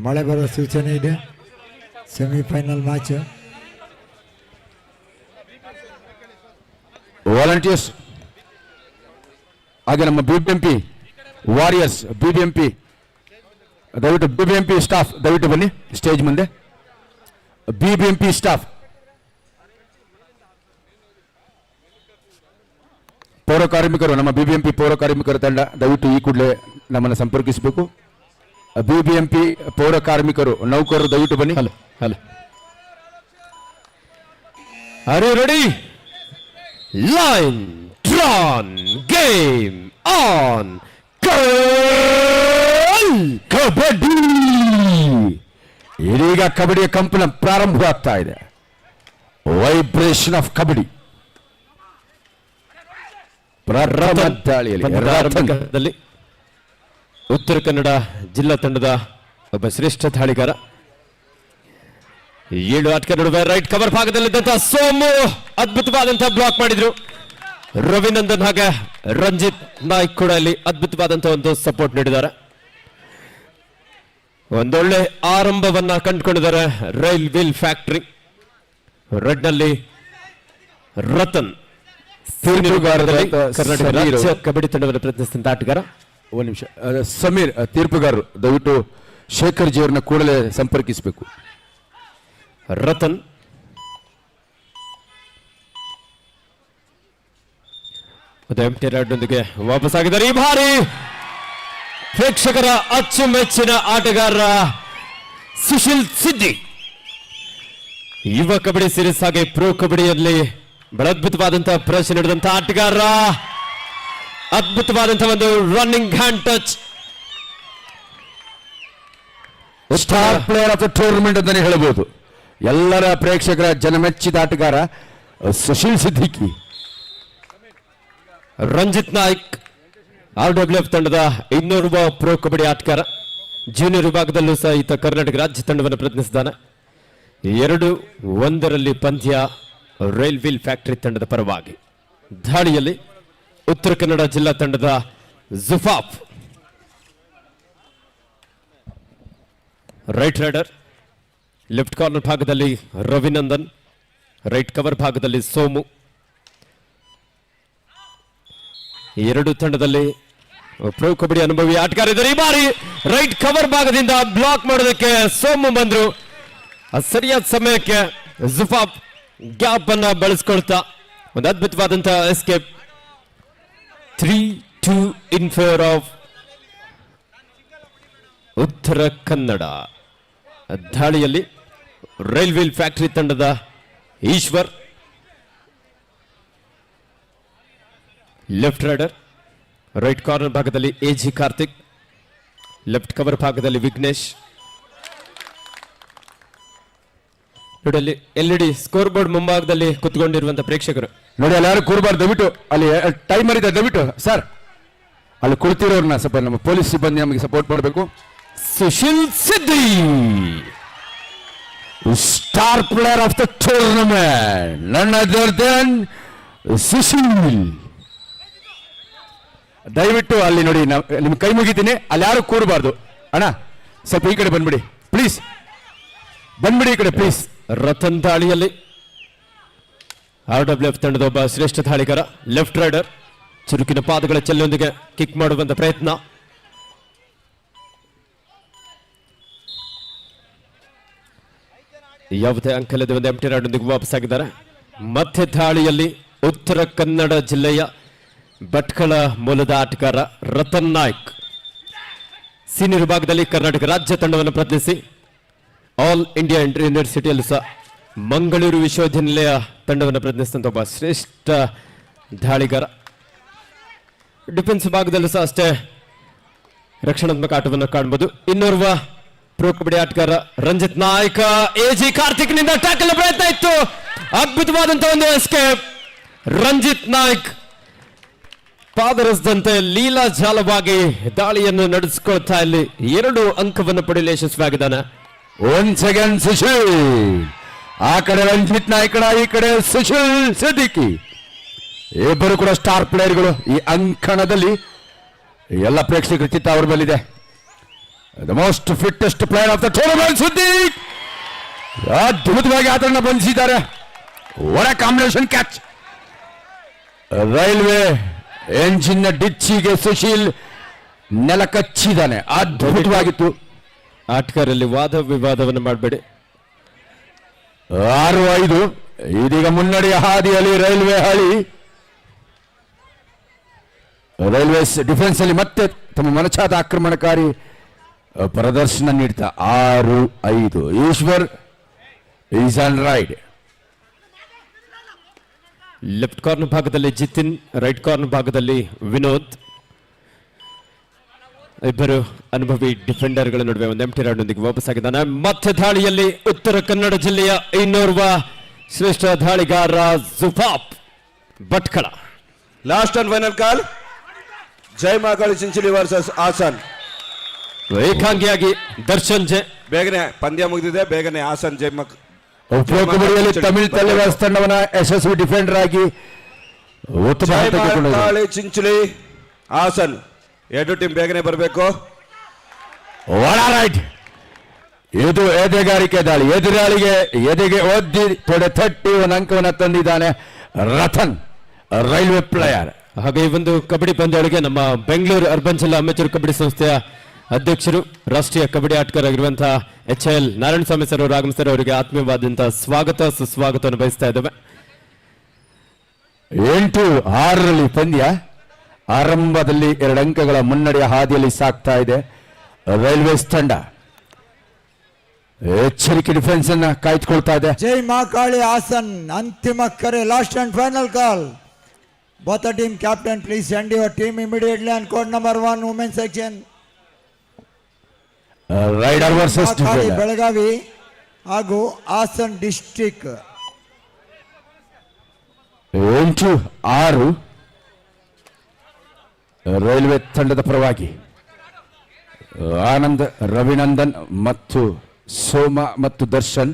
ಮಳೆ ಬರುವ ಸೂಚನೆ ಇದೆ. Semifinal match. ವಾಲಂಟಿಯರ್ಸ್ ಹಾಗೆ ನಮ್ಮ ಬಿಬಿಎಂಪಿ ವಾರಿಯರ್ಸ್ ಬಿಬಿಎಂಪಿ ದಯವಿಟ್ಟು ಬಿಬಿಎಂಪಿ ಸ್ಟಾಫ್ ದಯವಿಟ್ಟು ಬನ್ನಿ ಸ್ಟೇಜ್ ಮುಂದೆ. ಬಿಬಿಎಂಪಿ ಸ್ಟಾಫ್ ಪೌರ ಕಾರ್ಮಿಕರು ನಮ್ಮ ಬಿಬಿಎಂಪಿ ಪೌರ ಕಾರ್ಮಿಕರ ತಂಡ ದಯವಿಟ್ಟು ಈ ಕೂಡಲೇ ನಮ್ಮನ್ನು ಸಂಪರ್ಕಿಸಬೇಕು. ಬಿಬಿಎಂಪಿ ಪೌರ ಕಾರ್ಮಿಕರು ನೌಕರರು ದಯವಿಟ್ಟು ಬನ್ನಿ. Hello hello Are you ready? Line drawn, game on, goal! Kabaddi ಇದೀಗ ಕಬಡ್ಡಿಯ ಕಂಪನ ಪ್ರಾರಂಭವಾಗ್ತಾ ಇದೆ. ವೈಬ್ರೇಷನ್ ಆಫ್ ಕಬಡ್ಡಿ ಪ್ರಾರಂಭದಲ್ಲಿ ಉತ್ತರ ಕನ್ನಡ ಜಿಲ್ಲಾ ತಂಡದ ಒಬ್ಬ ಶ್ರೇಷ್ಠ ದಾಳಿಗಾರ 7 ಆಟಗಾರ ನಡುವೆ ರೈಟ್ ಕವರ್ ಭಾಗದಲ್ಲಿದ್ದಂತಹ ಸೋಮು ಅದ್ಭುತವಾದಂತಹ ಬ್ಲಾಕ್ ಮಾಡಿದ್ರು. ರವಿನಂದನ್ ಹಾಗೆ ರಂಜಿತ್ ನಾಯ್ಕ್ ಕೂಡ ಇಲ್ಲಿ ಅದ್ಭುತವಾದಂತಹ ಒಂದು ಸಪೋರ್ಟ್ ನೀಡಿದ್ದಾರೆ. ಒಂದೊಳ್ಳೆ ಆರಂಭವನ್ನ ಕಂಡುಕೊಂಡಿದ್ದಾರೆ ರೈಲ್ ವೀಲ್ ಫ್ಯಾಕ್ಟರಿ. ರೆಡ್ ನಲ್ಲಿ ರತನ್ ಕರ್ನಾಟಕ ರಾಜ್ಯ ಕಬಡ್ಡಿ ತಂಡವನ್ನು ಪ್ರತಿನಿಧಿಸಿದ ಆಟಗಾರ. ಒಂದು ನಿಮಿಷ ಸಮೀರ್ ತೀರ್ಪುಗಾರರು ದಯವಿಟ್ಟು ಶೇಖರ್ ಜಿ ಅವರನ್ನ ಕೂಡಲೇ ಸಂಪರ್ಕಿಸಬೇಕು. ರತನ್ ಎಂಟಿ ರೈಡ್ನೊಂದಿಗೆ ವಾಪಸ್ ಆಗಿದ್ದಾರೆ. ಈ ಬಾರಿ ಪ್ರೇಕ್ಷಕರ ಅಚ್ಚುಮೆಚ್ಚಿನ ಆಟಗಾರ ಸುಶೀಲ್ ಸಿದ್ದಿ ಯುವ ಕಬಡ್ಡಿ ಸೀರೀಸ್ ಹಾಗೆ ಪ್ರೋ ಕಬಡ್ಡಿಯಲ್ಲಿ ಬಹಳ ಅದ್ಭುತವಾದಂತಹ ಪ್ರದರ್ಶನ ನೀಡಿದಂತಹ ಆಟಗಾರ. ಅದ್ಭುತವಾದಂತಹ ಒಂದು running hand touch. Star player of the tournament ಅಂತಾನೆ ಹೇಳಬಹುದು. ಎಲ್ಲರ ಪ್ರೇಕ್ಷಕರ ಜನಮೆಚ್ಚಿದ ಆಟಗಾರ ಸುಶೀಲ್ ಸಿದ್ದಿಕಿ. ರಂಜಿತ್ ನಾಯ್ಕ್ RWF ತಂಡದ ಇನ್ನೋರ್ವ ಪ್ರೋ ಕಬಡ್ಡಿ ಆಟಗಾರ. ಜೂನಿಯರ್ ವಿಭಾಗದಲ್ಲೂ ಸಹ ಈತ ಕರ್ನಾಟಕ ರಾಜ್ಯ ತಂಡವನ್ನು ಪ್ರತಿನಿಧಿಸಿದ್ದಾನೆ. 2-1 ಪಂದ್ಯ ರೈಲ್ ವೀಲ್ ಫ್ಯಾಕ್ಟರಿ ತಂಡದ ಪರವಾಗಿ. ದಾಳಿಯಲ್ಲಿ ಉತ್ತರ ಕನ್ನಡ ಜಿಲ್ಲಾ ತಂಡದ ಜುಫಾಫ್ ರೈಟ್ ರೈಡರ್. ಲೆಫ್ಟ್ ಕಾರ್ನರ್ ಭಾಗದಲ್ಲಿ ರವಿನಂದನ್, ರೈಟ್ ಕವರ್ ಭಾಗದಲ್ಲಿ ಸೋಮು. ಎರಡು ತಂಡದಲ್ಲಿ ಪ್ರೊ ಕಬಡ್ಡಿ ಅನುಭವಿ ಆಟಗಾರ ಇದ್ದಾರೆ. ಈ ಬಾರಿ ರೈಟ್ ಕವರ್ ಭಾಗದಿಂದ ಬ್ಲಾಕ್ ಮಾಡೋದಕ್ಕೆ ಸೋಮು ಬಂದ್ರು. ಸರಿಯಾದ ಸಮಯಕ್ಕೆ ಜುಫಾಫ್ ಗ್ಯಾಪ್ ಅನ್ನ ಬಳಸ್ಕೊಳ್ತಾ ಒಂದು ಅದ್ಭುತವಾದಂತಹ escape. 3-2 in favour of Uttara Kannada. ದಾಳಿಯಲ್ಲಿ ರೈಲ್ ವೀಲ್ ಫ್ಯಾಕ್ಟರಿ ತಂಡದ Eshwar, left raider. Right corner ಭಾಗದಲ್ಲಿ AG ಕಾರ್ತಿಕ್, ಲೆಫ್ಟ್ ಕವರ್ ಭಾಗದಲ್ಲಿ ವಿಘ್ನೇಶ್. ನೋಡಿ LED ಸ್ಕೋರ್ ಬೋರ್ಡ್ ಮುಂಭಾಗದಲ್ಲಿ ಕುತ್ಕೊಂಡಿರುವಂತಹ ಪ್ರೇಕ್ಷಕರು ನೋಡಿ, ಅಲ್ಲಿ ಯಾರು ಕೂರಬಾರ್ದು ದಯವಿಟ್ಟು. ಅಲ್ಲಿ ಟೈಮರ್ ಇದೆ ದಯವಿಟ್ಟು ಸರ್. ಅಲ್ಲಿ ಕುಳಿತಿರೋರ್ನ ಸ್ವಲ್ಪ ನಮ್ಮ ಪೊಲೀಸ್ ಸಿಬ್ಬಂದಿ ನಮಗೆ ಸಪೋರ್ಟ್ ಮಾಡಬೇಕು. Sushil Siddi star player of the tournament, none other than Sushil. ದಯವಿಟ್ಟು ಅಲ್ಲಿ ನೋಡಿ, ನಿಮ್ ಕೈ ಮುಗಿತೀನಿ. ಅಲ್ಲಿ ಯಾರು ಕೂರಬಾರ್ದು ಅಣ್ಣ. ಸ್ವಲ್ಪ ಈ ಕಡೆ ಬಂದ್ಬಿಡಿ ಪ್ಲೀಸ್, ಬಂದ್ಬಿಡಿ ಈ ಕಡೆ ಪ್ಲೀಸ್. ರತನ್ ದಾಳಿಯಲ್ಲಿ RWF ತಂಡದ ಒಬ್ಬ ಶ್ರೇಷ್ಠ ದಾಳಿಗಾರ. ಲೆಫ್ಟ್ ರೈಡರ್ ಚುರುಕಿನ ಪಾದಗಳ ಚೆಲ್ಲೊಂದಿಗೆ ಕಿಕ್ ಮಾಡುವಂತ ಪ್ರಯತ್ನ. ಯಾವುದೇ ಅಂಕಲದ ಒಂದು ಎಂಟಿ ರೈಡ್ನೊಂದಿಗೆ ವಾಪಸ್ ಆಗಿದ್ದಾರೆ. ಮಧ್ಯ ದಾಳಿಯಲ್ಲಿ ಉತ್ತರ ಕನ್ನಡ ಜಿಲ್ಲೆಯ ಭಟ್ಕಳ ಮೂಲದ ಆಟಗಾರ ರತನ್ ನಾಯ್ಕ್. ಸೀನಿಯರ್ ವಿಭಾಗದಲ್ಲಿ ಕರ್ನಾಟಕ ರಾಜ್ಯ ತಂಡವನ್ನು ಪ್ರತಿನಿಧಿಸಿ ಆಲ್ ಇಂಡಿಯಾ ಇಂಟರ್ ಯೂನಿವರ್ಸಿಟಿಯಲ್ಲೂ ಸಹ ಮಂಗಳೂರು ವಿಶ್ವವಿದ್ಯಾನಿಲಯ ತಂಡವನ್ನು ಪ್ರತಿನಿಧಿಸಿದಂಥ ಒಬ್ಬ ಶ್ರೇಷ್ಠ ದಾಳಿಗಾರ. ಡಿಫೆನ್ಸ್ ವಿಭಾಗದಲ್ಲೂ ಸಹ ಅಷ್ಟೇ ರಕ್ಷಣಾತ್ಮಕ ಆಟವನ್ನು ಕಾಣಬಹುದು. ಇನ್ನೋರ್ವ ಪ್ರೋ ಕಬಡ್ಡಿ ಆಟಗಾರ ರಂಜಿತ್ ನಾಯ್ಕ. AG ಕಾರ್ತಿಕ್ ನಿಂದ ಟ್ಯಾಕಲ್ ಪ್ರಯತ್ನ ಇತ್ತು, ಅದ್ಭುತವಾದಂತಹ ಒಂದು ಎಸ್ಕೇಪ್. ರಂಜಿತ್ ನಾಯ್ಕ್ ಪಾದರಸದಂತೆ ಲೀಲಾಜಾಲವಾಗಿ ದಾಳಿಯನ್ನು ನಡೆಸಿಕೊಳ್ತಾ ಇಲ್ಲಿ 2 ಅಂಕವನ್ನು ಪಡೆಯಲು ಯಶಸ್ವಿಯಾಗಿದ್ದಾನೆ. Once again Sushil. ಆ ಕಡೆ ರಂಜಿತ್ ನಾಯ್ಕ, ಈ ಕಡೆ ಸುಶೀಲ್ ಸಿದ್ದಿಕಿ. ಇಬ್ಬರು ಕೂಡ ಸ್ಟಾರ್ ಪ್ಲೇಯರ್ಗಳು. ಈ ಅಂಕಣದಲ್ಲಿ ಎಲ್ಲ ಪ್ರೇಕ್ಷಕರ ಚಿತ್ತ ಅವರ ಮೇಲಿದೆ. The most fittest player of the tournament Siddik ಅದ್ಭುತವಾಗಿ ಆತನ ಬಂಧಿಸಿದ್ದಾರೆ. ಒಳ ಕಾಂಬಿನೇಷನ್ ಕ್ಯಾಚ್. ರೈಲ್ವೆ ಎಂಜಿನ್ ಡಿಚ್ಚಿಗೆ ಸುಶೀಲ್ ನೆಲ ಕಚ್ಚಿದ್ದಾನೆ. ಅದ್ಭುತವಾಗಿತ್ತು. ಆಟಗಾರಲ್ಲಿ ವಾದ ವಿವಾದವನ್ನು ಮಾಡಬೇಡಿ. 6-5 ಇದೀಗ ಮುನ್ನಡೆಯ ಹಾದಿಯಲ್ಲಿ ರೈಲ್ವೆ ಹಳಿ. ರೈಲ್ವೇಸ್ ಡಿಫೆನ್ಸ್ ಅಲ್ಲಿ ಮತ್ತೆ ತಮ್ಮ ಮನಚಾದ ಆಕ್ರಮಣಕಾರಿ ಪ್ರದರ್ಶನ ನೀಡ್ತಾ 6-5. Eshwar is on raid. Left corner ಭಾಗದಲ್ಲಿ ಜಿತಿನ್, ರೈಟ್ ಕಾರ್ನರ್ ಭಾಗದಲ್ಲಿ ವಿನೋದ್. ಇಬ್ಬರು ಅನುಭವಿ ಡಿಫೆಂಡರ್ಗಳ ನಡುವೆ ಒಂದು ಎಂಟಿ ರೌಂಡ್ನೊಂದಿಗೆ ವಾಪಸ್ಸಾಗಿದ್ದಾನೆ. ಮತ್ತೆ ದಾಳಿಯಲ್ಲಿ ಉತ್ತರ ಕನ್ನಡ ಜಿಲ್ಲೆಯ ಇನ್ನೋರ್ವ ಶ್ರೇಷ್ಠ ದಾಳಿಗಾರ ಜುಫಾಪ್ Bhatkal. Last and final call Jai Mahakali Chinchali versus Hassan. ಏಕಾಂಗಿಯಾಗಿ ದರ್ಶನ್ ಜೆ. ಬೇಗನೆ ಪಂದ್ಯ ಮುಗಿದಿದೆ, ಬೇಗನೆ ಹಾಸನ್ ಜೈ ಪ್ರೊ ಕಬಡ್ಡಿಯಲ್ಲಿ ತಮಿಳ್ ತಲೆವಾಸ್ ತಂಡವನ್ನ ಯಶಸ್ವಿ ಡಿಫೆಂಡರ್ ಆಗಿ ಉತ್ತಮ ಹಂತಕ್ಕೆ ಕೊಂಡೊಯ್ದರು. ಮಹಾಕಾಳಿ ಚಿಂಚಲಿ ಹಾಸನ್ ಎರಡು ಟೀಮ್ ಬೇಗನೆ ಬರಬೇಕು. ಒಳ ರೈಟ್. ಇದು ಎದೆಗಾರಿಕೆ ದಾಳಿ. ಎದುರಾಳಿಗೆ ಎದೆಗೆ ಒದ್ದಿ ತೊಡೆ ತಟ್ಟಿ ಒಂದು ಅಂಕವನ್ನು ತಂದಿದ್ದಾನೆ ರತನ್, ರೈಲ್ವೆ ಪ್ಲೇಯರ್. ಹಾಗೆ ಈ ಒಂದು ಕಬಡ್ಡಿ ಪಂದ್ಯಾವಳಿಗೆ ನಮ್ಮ ಬೆಂಗಳೂರು ಅರ್ಬನ್ ಜಿಲ್ಲಾ ಅಮೆಚೂರು ಕಬಡ್ಡಿ ಸಂಸ್ಥೆಯ ಅಧ್ಯಕ್ಷರು, ರಾಷ್ಟ್ರೀಯ ಕಬಡ್ಡಿ ಆಟಗಾರರಾಗಿರುವಂತಹ HL ನಾರಾಯಣಸ್ವಾಮಿ ಸರ್ ಅವರು ಆಗಮಿಸಿದರೆ ಅವರಿಗೆ ಆತ್ಮೀಯವಾದಂತಹ ಸ್ವಾಗತ ಸುಸ್ವಾಗತವನ್ನು ಬಯಸ್ತಾ ಇದ್ದೇವೆ. 8-6 ಪಂದ್ಯ ಆರಂಭದಲ್ಲಿ 2 ಅಂಕಗಳ ಮುನ್ನಡೆಯ ಹಾದಿಯಲ್ಲಿ ಸಾಕ್ತಾ ಇದೆ ರೈಲ್ವೇಸ್ ತಂಡ. ಎಚ್ಚರಿಕೆ ಡಿಫೆನ್ಸ್ ಅನ್ನ ಕಾಯ್ದುಕೊಳ್ತಾ ಇದೆ. ಜೈ ಮಹಾಕಾಳಿ ಹಾಸನ್ ಅಂತಿಮ ಕರೆ. Last and final call. both the team captain please send your team immediately on court number 1 women section. Raider versus Mahakali Belagavi ಹಾಗೂ ಹಾಸನ್ ಡಿಸ್ಟ್ರಿಕ್ಟ್. 8-6 ರೈಲ್ವೆ ತಂಡದ ಪರವಾಗಿ ಆನಂದ್, ರವಿನಂದನ್ ಮತ್ತು ಸೋಮ ಮತ್ತು ದರ್ಶನ್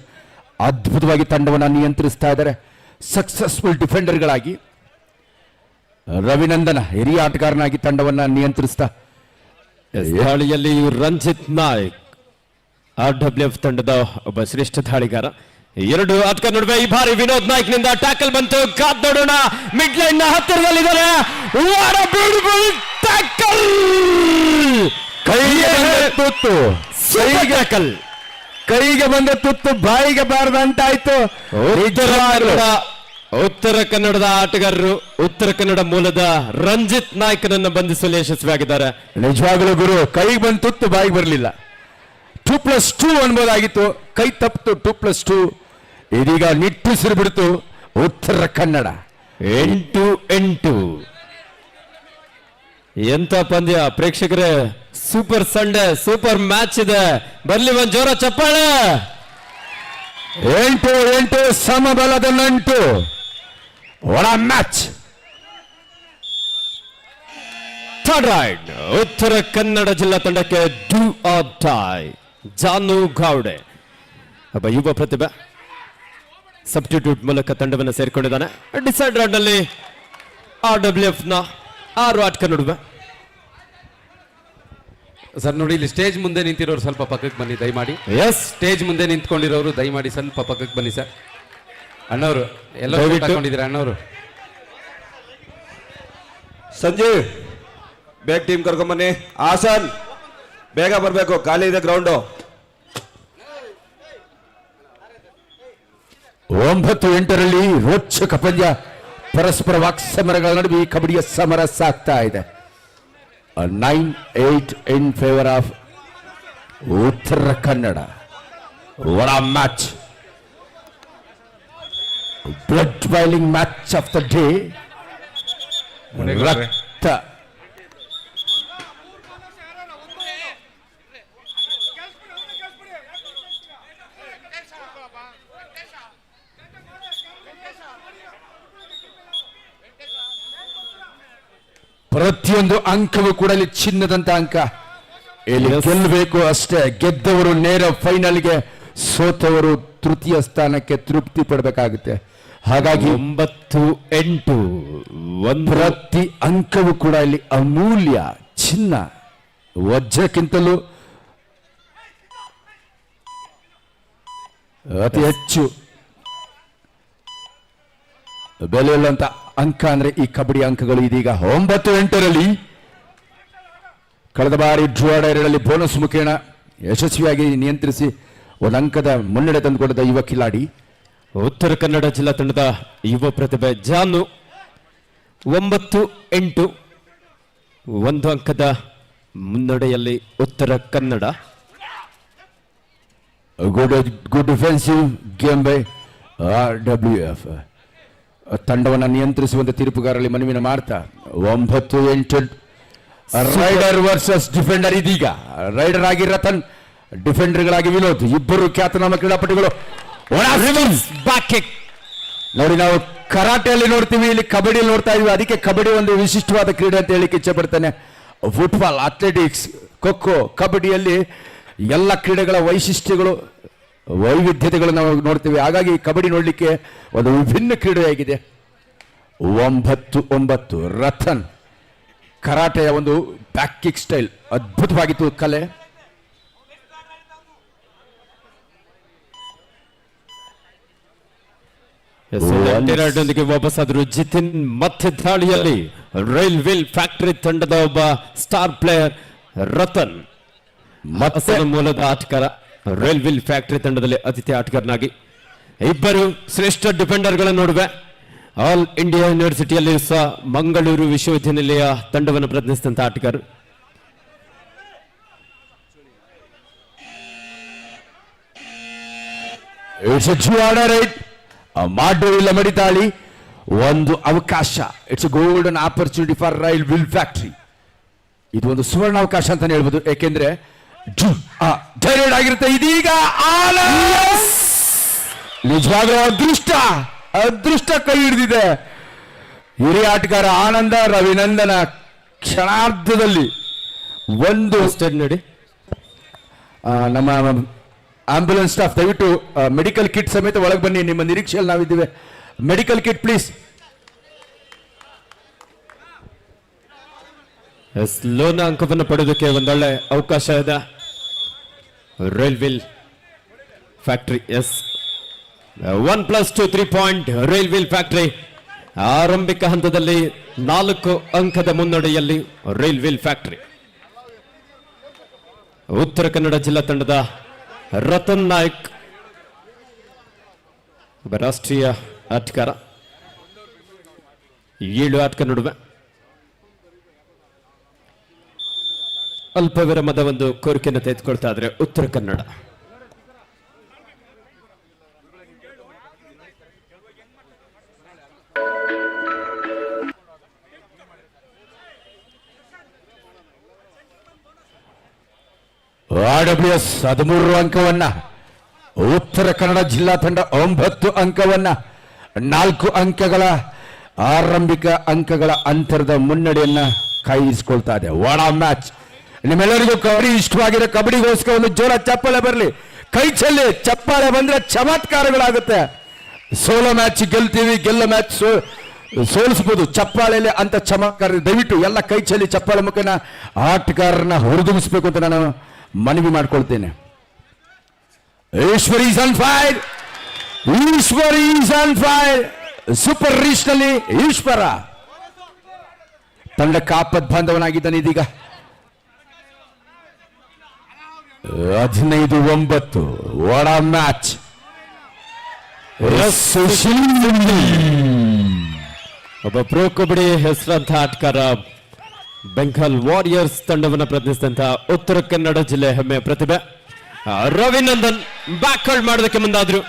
ಅದ್ಭುತವಾಗಿ ತಂಡವನ್ನು ನಿಯಂತ್ರಿಸ್ತಾ ಇದ್ದಾರೆ. ಸಕ್ಸಸ್ಫುಲ್ ಡಿಫೆಂಡರ್ಗಳಾಗಿ ರವಿನಂದನ್ ಹಿರಿಯ ಆಟಗಾರನಾಗಿ ತಂಡವನ್ನು ನಿಯಂತ್ರಿಸ್ತಾ. ದಾಳಿಯಲ್ಲಿ ರಂಜಿತ್ ನಾಯ್ಕ್ RWF ತಂಡದ ಒಬ್ಬ ಶ್ರೇಷ್ಠ ದಾಳಿಗಾರ. ಎರಡು ಆಟಗಾರ ನಡುವೆ ಈ ಬಾರಿ ವಿನೋದ್ ನಾಯ್ಕ್ ನಿಂದ ಟ್ಯಾಕಲ್ ಬಂತು. ಕಾದ್ ನೋಡೋಣ. ಮಿಡ್ ಲೈನ್ ನ ಹತ್ತಿರದಲ್ಲಿದ್ದಾರೆ. What a beautiful tackle. ಕೈಗೆ ಬಂದ ತುತ್ತು ಬಾಯಿಗೆ ಬಾರದಂತಾಯ್ತು. ಉತ್ತರ ಕನ್ನಡದ ಆಟಗಾರರು ಉತ್ತರ ಕನ್ನಡ ಮೂಲದ ರಂಜಿತ್ ನಾಯ್ಕನನ್ನು ಬಂಧಿಸಲು ಯಶಸ್ವಿಯಾಗಿದ್ದಾರೆ. ನಿಜವಾಗಲೂ ಗುರು, ಕೈಗೆ ಬಂದ ತುತ್ತು ಬಾಯಿಗೆ ಬರಲಿಲ್ಲ. 2+2 ಅನ್ಬೋದಾಗಿತ್ತು, ಕೈ ತಪ್ಪಿತು. 2+2 ಇದೀಗ ನಿಟ್ಟುಸಿರು ಬಿಡ್ತು ಉತ್ತರ ಕನ್ನಡ. 8-8 ಎಂತ ಪಂದ್ಯ ಪ್ರೇಕ್ಷಕರೇ. ಸೂಪರ್ ಸಂಡೇ, ಸೂಪರ್ ಮ್ಯಾಚ್ ಇದೆ. ಬರ್ಲಿ ಒಂದ್ ಜೋರ ಚಪ್ಪಾಳೆ. 8-8 ಸಮಬಲದ ನಂಟು. ಒಳ match. Third ride Uttara Kannada ಜಿಲ್ಲಾ ತಂಡಕ್ಕೆ ಡೂ ಆರ್ ಡೈ ಜಾನು ಗೌಡೆ ಒಬ್ಬ ಯುವ ಪ್ರತಿಭೆ ಸಬ್ಸ್ಟಿಟ್ಯೂಟ್ ಮೂಲಕ ತಂಡವನ್ನು ಸೇರಿಕೊಂಡಿದ್ದಾನೆ. ಡಿಸೈಡ್ ರೌಂಡ್ ನಲ್ಲಿ RWF ನ 6 ಆಟಗಾರ ನಡುವೆ. ಸರ್ ನೋಡಿ, ಇಲ್ಲಿ ಸ್ಟೇಜ್ ಮುಂದೆ ನಿಂತಿರೋರು ಸ್ವಲ್ಪ ಪಕ್ಕಕ್ಕೆ ಬನ್ನಿ ದಯಮಾಡಿ. ಎಸ್, ಸ್ಟೇಜ್ ಮುಂದೆ ನಿಂತ್ಕೊಂಡಿರೋರು ದಯಮಾಡಿ ಸ್ವಲ್ಪ ಪಕ್ಕಕ್ಕೆ ಬನ್ನಿ ಸರ್. ಅಣ್ಣವರು ಎಲ್ಲ ತಗೊಂಡಿದ್ದೀರಾ ಅಣ್ಣವರು? ಸಂಜೀವ್ ಬೇಗ ಟೀಮ್ ಕರ್ಕೊಂಬನ್ನಿ. ಹಾಸನ್ ಬೇಗ ಬರಬೇಕು, ಖಾಲಿ ಇದೆ ಗ್ರೌಂಡು. 9-8ರಲ್ಲಿ ರೋಚಕ ಪಂದ್ಯ. ಪರಸ್ಪರ ವಾಕ್ಸಮರಗಳ ನಡುವೆ ಈ ಕಬಡ್ಡಿಯ ಸಮರ ಸಾಗ್ತಾ ಇದೆ. 9-8 in favor of Uttara Kannada. ಒಳ match. Blood boiling match of the day. ರಕ್ತ ಪ್ರತಿಯೊಂದು ಅಂಕವೂ ಕೂಡ ಇಲ್ಲಿ ಚಿನ್ನದಂತ ಅಂಕ. ಇಲ್ಲಿ ಗೆಲ್ಲಬೇಕು ಅಷ್ಟೇ. ಗೆದ್ದವರು ನೇರ ಫೈನಲ್ಗೆ, ಸೋತವರು ತೃತೀಯ ಸ್ಥಾನಕ್ಕೆ ತೃಪ್ತಿ ಪಡಬೇಕಾಗುತ್ತೆ. ಹಾಗಾಗಿ 9-8 ಪ್ರತಿ ಅಂಕವೂ ಕೂಡ ಇಲ್ಲಿ ಅಮೂಲ್ಯ ಚಿನ್ನ. ವಜ್ರಕ್ಕಿಂತಲೂ ಅತಿ ಹೆಚ್ಚು ಬೆಲೆಯುಳ್ಳಂತ ಅಂಕ ಅಂದ್ರೆ ಈ ಕಬಡ್ಡಿ ಅಂಕಗಳು ಇದೀಗ 9-8ರಲ್ಲಿ. ಕಳೆದ ಬಾರಿ ಡ್ರಾಡ್ ಎರಡರಲ್ಲಿ ಬೋನಸ್ ಮುಖೇನ ಯಶಸ್ವಿಯಾಗಿ ನಿಯಂತ್ರಿಸಿ ಒಂದು ಅಂಕದ ಮುನ್ನಡೆ ತಂದುಕೊಂಡ ಯುವ ಕಿಲಾಡಿ. ಉತ್ತರ ಕನ್ನಡ ಜಿಲ್ಲಾ ತಂಡದ ಯುವ ಪ್ರತಿಭೆ ಜಾನು 9-8 ಒಂದು ಅಂಕದ ಮುನ್ನಡೆಯಲ್ಲಿ Uttara Kannada. Good defensive game by RWF. ತಂಡವನ್ನು ನಿಯಂತ್ರಿಸುವಂತ ತೀರ್ಪುಗಾರರಲ್ಲಿ ಮನವಿನ ಮಾಡ್ತಾ 9-8 ರೈಡರ್ ವರ್ಸಸ್ ಡಿಫೆಂಡರ್. ಇದೀಗ ರೈಡರ್ ಆಗಿ ರತನ್, ಡಿಫೆಂಡರ್ಗಳಾಗಿ ವಿನೋದ್, ಇಬ್ಬರು ಖ್ಯಾತನಾಮ ಕ್ರೀಡಾಪಟುಗಳು. ನೋಡಿ, ನಾವು ಕರಾಟೆಯಲ್ಲಿ ನೋಡ್ತೀವಿ, ಇಲ್ಲಿ ಕಬಡ್ಡಿಯಲ್ಲಿ ನೋಡ್ತಾ ಇದೀವಿ. ಅದಕ್ಕೆ ಕಬಡ್ಡಿ ಒಂದು ವಿಶಿಷ್ಟವಾದ ಕ್ರೀಡೆ ಅಂತ ಹೇಳಿಕ್ಕೆ ಇಚ್ಛೆ ಪಡ್ತೇನೆ. ಫುಟ್ಬಾಲ್, ಅಥ್ಲೆಟಿಕ್ಸ್, ಖೋಖೋ, ಕಬಡ್ಡಿಯಲ್ಲಿ ಎಲ್ಲ ಕ್ರೀಡೆಗಳ ವೈಶಿಷ್ಟ್ಯಗಳು, ವೈವಿಧ್ಯತೆಗಳು ನಾವು ನೋಡ್ತೀವಿ. ಹಾಗಾಗಿ ಕಬಡ್ಡಿ ನೋಡಲಿಕ್ಕೆ ಒಂದು ವಿಭಿನ್ನ ಕ್ರೀಡೆಯಾಗಿದೆ. 9-9 ರತನ್. ಕರಾಟೆಯ ಒಂದು ಬ್ಯಾಕ್ ಕಿಕ್ ಸ್ಟೈಲ್ ಅದ್ಭುತವಾಗಿತ್ತು ಕಲೆ. ಎರಡೊಂದಿಗೆ ವಾಪಸ್ಸಾದ್ರು ಜಿತಿನ್. ಮತ್ತೆ ದಾಳಿಯಲ್ಲಿ ರೈಲ್ವಿಲ್ ಫ್ಯಾಕ್ಟರಿ ತಂಡದ ಒಬ್ಬ ಸ್ಟಾರ್ ಪ್ಲೇಯರ್ ರತನ್, ಮತ್ತೆ ಮೂಲದ ಆಟಗಾರ, ರೈಲ್ವಿಲ್ ಫ್ಯಾಕ್ಟರಿ ತಂಡದಲ್ಲಿ ಅತಿಥಿ ಆಟಗಾರನಾಗಿ. ಇಬ್ಬರು ಶ್ರೇಷ್ಠ ಡಿಫೆಂಡರ್ಗಳ ನಡುವೆ ಆಲ್ ಇಂಡಿಯಾ ಯೂನಿವರ್ಸಿಟಿಯಲ್ಲಿ ಸಹ ಮಂಗಳೂರು ವಿಶ್ವವಿದ್ಯಾನಿಲಯ ತಂಡವನ್ನು ಪ್ರತಿನಿಧಿಸಿದಂತ ಆಟಗಾರರು. ಮಾಡುವಿಲ್ಲ ಮಡಿತಾಳಿ, ಒಂದು ಅವಕಾಶ. It's golden opportunity for rail wheel factory. ಇದು ಒಂದು ಸುವರ್ಣ ಅವಕಾಶ ಅಂತಾನೆ ಹೇಳ್ಬೋದು. ಯಾಕೆಂದ್ರೆ ಧೈರ್ಯ ಆಗಿರುತ್ತೆ. ಇದೀಗ ನಿಜವಾಗ್ಲೂ ಅದೃಷ್ಟ ಕೈ ಹಿಡಿದಿದೆ. ಹಿರಿಯ ಆಟಗಾರ ಆನಂದ ರವಿನಂದನ ಕ್ಷಣಾರ್ಧದಲ್ಲಿ ಒಂದು ಸ್ಟೇಟ್ ನೋಡಿ. ನಮ್ಮ ಆಂಬ್ಯುಲೆನ್ಸ್ ಸ್ಟಾಫ್ ದಯವಿಟ್ಟು ಮೆಡಿಕಲ್ ಕಿಟ್ ಸಮೇತ ಒಳಗೆ ಬನ್ನಿ. ನಿಮ್ಮ ನಿರೀಕ್ಷೆಯಲ್ಲಿ ನಾವಿದ್ದೀವಿ. Medical kit please. ಲೋನ ಅಂಕವನ್ನು ಪಡೆಯೋದಕ್ಕೆ ಒಂದೊಳ್ಳೆ ಅವಕಾಶ ಇದೆ rail wheel factory. 1+2 3 point rail wheel factory. ಆರಂಭಿಕ ಹಂತದಲ್ಲಿ 4 ಅಂಕದ ಮುನ್ನಡೆಯಲ್ಲಿ ರೈಲ್ವಿಲ್ ಫ್ಯಾಕ್ಟರಿ. ಉತ್ತರ ಕನ್ನಡ ಜಿಲ್ಲಾ ತಂಡದ ರತನ್ ನಾಯ್ಕ್, ಒಬ್ಬ ರಾಷ್ಟ್ರೀಯ ಆಟಗಾರ. 7 ಆಟಗಾರ ನಡುವೆ ಅಲ್ಪ ವಿರಾಮದ ಒಂದು ಕೋರಿಕೆಯನ್ನು ತೆಗೆದುಕೊಳ್ತಾ ಇದ್ರೆ ಉತ್ತರ ಕನ್ನಡ. RWS 13 ಅಂಕವನ್ನ, ಉತ್ತರ ಕನ್ನಡ ಜಿಲ್ಲಾ ತಂಡ 9 ಅಂಕವನ್ನ, 4 ಅಂಕಗಳ ಆರಂಭಿಕ ಅಂಕಗಳ ಅಂತರದ ಮುನ್ನಡೆಯನ್ನ ಕಾಯಿಸಿಕೊಳ್ತಾ ಇದೆ. ವಾಡಾ ಮ್ಯಾಚ್. ನಿಮ್ಮೆಲ್ಲರಿಗೂ ಕಬಡ್ಡಿ ಇಷ್ಟವಾಗಿದೆ. ಕಬಡ್ಡಿಗೋಸ್ಕರ ಒಂದು ಜೋರ ಚಪ್ಪಾಳೆ ಬರಲಿ. ಕೈ ಚೆಲ್ಲಿ ಚಪ್ಪಾಳೆ ಬಂದ್ರೆ ಚಮತ್ಕಾರಗಳಾಗುತ್ತೆ. ಸೋಲೋ ಮ್ಯಾಚ್ ಗೆಲ್ತೀವಿ, ಗೆಲ್ಲೋ ಮ್ಯಾಚ್ ಸೋಲಿಸಬಹುದು. ಚಪ್ಪಾಳೆಯಲ್ಲಿ ಅಂತ ಚಮತ್ಕಾರ. ದಯವಿಟ್ಟು ಎಲ್ಲ ಕೈ ಚೆಲ್ಲಿ ಚಪ್ಪಾಳೆ ಮುಖೇನ ಆಟಗಾರರನ್ನ ಹೊರದುಂಬಿಸಬೇಕು ಅಂತ ನಾನು ಮನವಿ ಮಾಡ್ಕೊಳ್ತೇನೆ. Eshwar is on fire. Super reach ನಲ್ಲಿ ಈಶ್ವರ ತಂಡಕ್ಕೆ ಆಪತ್ ಬಾಂಧವನಾಗಿದ್ದಾನೆ. ಇದೀಗ 15-9 ವಾಟ್ ಆ ಮ್ಯಾಚ್. ಒಬ್ಬ ಪ್ರೋ ಕಬಡ್ಡಿ ಹೆಸರಾಂತ ಆಟಗಾರ, ಬೆಂಗಾಲ್ ವಾರಿಯರ್ಸ್ ತಂಡವನ್ನು ಪ್ರತಿನಿಧಿಸಿದಂತಹ ಉತ್ತರ ಕನ್ನಡ ಜಿಲ್ಲೆ ಹೆಮ್ಮೆಯ ಪ್ರತಿಭೆ ರವಿನಂದನ್ ಬ್ಯಾಕ್ ಹೋಲ್ಡ್ ಮಾಡೋದಕ್ಕೆ ಮುಂದಾದ್ರು.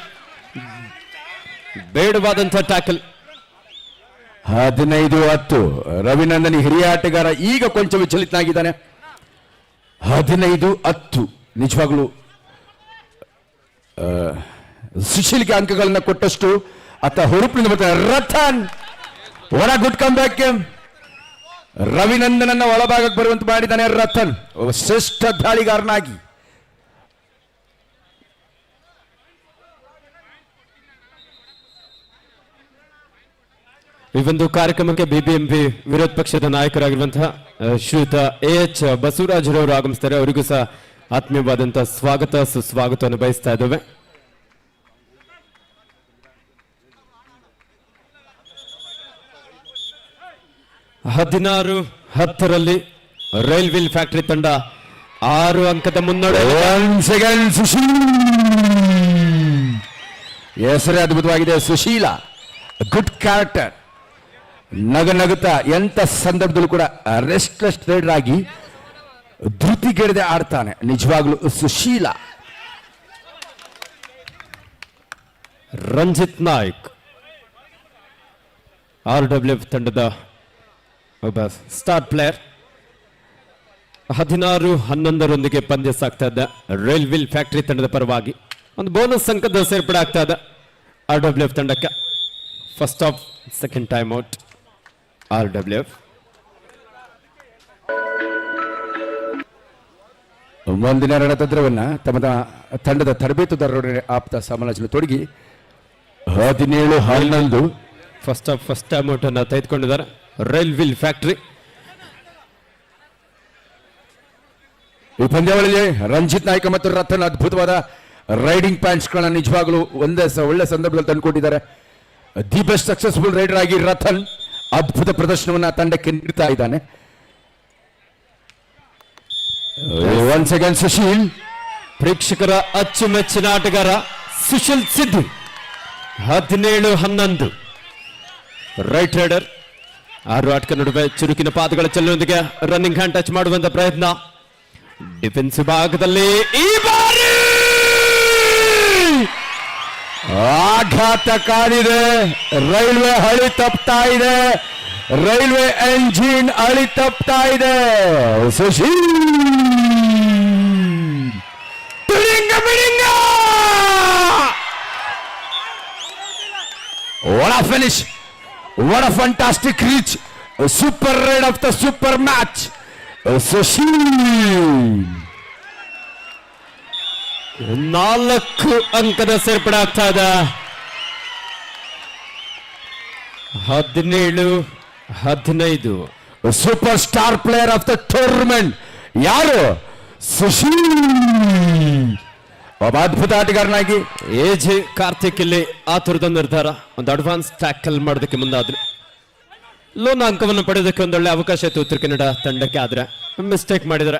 ಬೇಡವಾದಂತಹ ಟ್ಯಾಕಲ್. 15-10 ರವಿನಂದನ್ ಹಿರಿಯ ಆಟಗಾರ ಈಗ ಕೊಂಚ ವಿಚಲಿತನಾಗಿದ್ದಾನೆ. 15-10 ನಿಜವಾಗ್ಲೂ ಸುಶೀಲ್ಗೆ ಅಂಕಗಳನ್ನ ಕೊಟ್ಟಷ್ಟು ಆತ ಹುರುಪಿನಿಂದ ಬರ್ತಾನೆ. ರತನ್ ಒಳ ಗುಡ್ ಕಮ್ ಬ್ಯಾಕ್. ರವಿನಂದನನ್ನ ಒಳಭಾಗಕ್ಕೆ ಬರುವಂತೆ ಮಾಡಿದ್ದಾನೆ ರತನ್, ಶ್ರೇಷ್ಠ ದಾಳಿಗಾರನಾಗಿ. ಈ ಒಂದು ಕಾರ್ಯಕ್ರಮಕ್ಕೆ ಬಿಬಿಎಂಪಿ ವಿರೋಧ ಪಕ್ಷದ ನಾಯಕರಾಗಿರುವಂತಹ ಶ್ರೀಯುತ AH ಬಸವರಾಜರವರು ಆಗಮಿಸ್ತಾರೆ. ಅವರಿಗೂ ಸಹ ಆತ್ಮೀಯವಾದಂತಹ ಸ್ವಾಗತ ಸುಸ್ವಾಗತವನ್ನು ಬಯಸ್ತಾ ಇದ್ದೇವೆ. 16-10 ರೈಲ್ವಿಲ್ ಫ್ಯಾಕ್ಟರಿ ತಂಡ 6 ಅಂಕದ ಮುನ್ನಡೆ. Once again, ಹೆಸರೇ ಅದ್ಭುತವಾಗಿದೆ. ಸುಶೀಲ, ಗುಡ್ ಕ್ಯಾರೆಕ್ಟರ್, ನಗುತ್ತಾ ಎಂತ ಸಂದರ್ಭದಲ್ಲೂ ಕೂಡ ರೆಸ್ಟ್ಲೆಸ್ ರೈಡರ್ ಆಗಿ ಧೃತಿಗೆಡದೆ ಆಡ್ತಾನೆ. ನಿಜವಾಗ್ಲೂ ಸುಶೀಲ. ರಂಜಿತ್ ನಾಯ್ಕ್ RWF ತಂಡದ ಒಬ್ಬ ಸ್ಟಾರ್ ಪ್ಲೇಯರ್. 16-11 ಪಂದ್ಯ ಸಾಗ್ತಾ ಇದ್ದ ರೈಲ್ವಿಲ್ ಫ್ಯಾಕ್ಟರಿ ತಂಡದ ಪರವಾಗಿ ಒಂದು ಬೋನಸ್ ಅಂಕದ ಸೇರ್ಪಡೆ ಆಗ್ತಾ ಇದೆ RWF ತಂಡಕ್ಕೆ. First of second time out RWF. ಮುಂದಿನ ರಣತಂತ್ರವನ್ನ ತಮ್ಮ ತಂಡದ ತರಬೇತುದಾರರೊಡನೆ ಆಪ್ತ ಸಮಾಲೋಚನೆ ತೊಡಗಿ 17-11 ಫಸ್ಟ್ ಟೈಮ್ ಔಟ್ ಅನ್ನು ತೆಗೆದುಕೊಂಡಿದ್ದಾರೆ ರೈಲ್ವಿಲ್ ಫ್ಯಾಕ್ಟರಿ. ಈ ಪಂದ್ಯಾವಳಿಯಲ್ಲಿ ರಂಜಿತ್ ನಾಯ್ಕ ಮತ್ತು ರತನ್ ಅದ್ಭುತವಾದ ರೈಡಿಂಗ್ ಪ್ಯಾಂಟ್ಸ್ ಗಳನ್ನ ನಿಜವಾಗ್ಲೂ ಒಳ್ಳೆ ಸಂದರ್ಭದಲ್ಲಿ ತಂದುಕೊಟ್ಟಿದ್ದಾರೆ. ದಿ ಬೆಸ್ಟ್ ಸಕ್ಸಸ್ಫುಲ್ ರೈಡರ್ ಆಗಿ ರತನ್ ಅದ್ಭುತ ಪ್ರದರ್ಶನವನ್ನ ತಂಡಕ್ಕೆ ನೀಡ್ತಾ ಇದ್ದಾನೆ. ಒನ್ಸ್ ಅಗೇನ್ ಸುಶೀಲ್, ಪ್ರೇಕ್ಷಕರ ಅಚ್ಚುಮೆಚ್ಚಿನ ಆಟಗಾರ ಸುಶೀಲ್ ಸಿದ್ದು. 17-11 right rider. 6 ಆಟಗಾರ ನಡುವೆ ಚುರುಕಿನ ಪಾದಗಳ ಚಲನೆಯೊಂದಿಗೆ ರನ್ನಿಂಗ್ ಹ್ಯಾಂಡ್ ಟಚ್ ಮಾಡುವಂತ ಪ್ರಯತ್ನ. ಡಿಫೆನ್ಸ್ ಭಾಗದಲ್ಲಿ ಈ ಬಾರಿ ಆಘಾತಕಾರಿದೆ. ರೈಲ್ವೆ ಹಳಿ ತಪ್ತಾ ಇದೆ. ರೈಲ್ವೆ ಎಂಜಿನ್ ಹಳಿ ತಪ್ತಾ ಇದೆ. Sushil what a finish, what a fantastic reach, a super raid of the super match. Sushil 4 ಅಂಕದ ಸೇರ್ಪಡೆ ಆಗ್ತಾ ಇದೆ. 17-15 super star player of the tournament ಯಾರು? ಸುಶೀಲ್. ಒಬ್ಬ ಅದ್ಭುತ ಆಟಗಾರನಾಗಿ ಎಜೆ ಕಾರ್ತಿಕ್ ಇಲ್ಲಿ ಆತುರದ ನಿರ್ಧಾರ. ಒಂದು ಅಡ್ವಾನ್ಸ್ ಟ್ಯಾಕಲ್ ಮಾಡೋದಕ್ಕೆ ಮುಂದಾದ್ರೆ ಲೋನ್ ಅಂಕವನ್ನು ಪಡೆಯೋದಕ್ಕೆ ಒಂದೊಳ್ಳೆ ಅವಕಾಶ ಇತ್ತು ಉತ್ತರ ಕನ್ನಡ ತಂಡಕ್ಕೆ. ಆದ್ರೆ ಮಿಸ್ಟೇಕ್ ಮಾಡಿದರೆ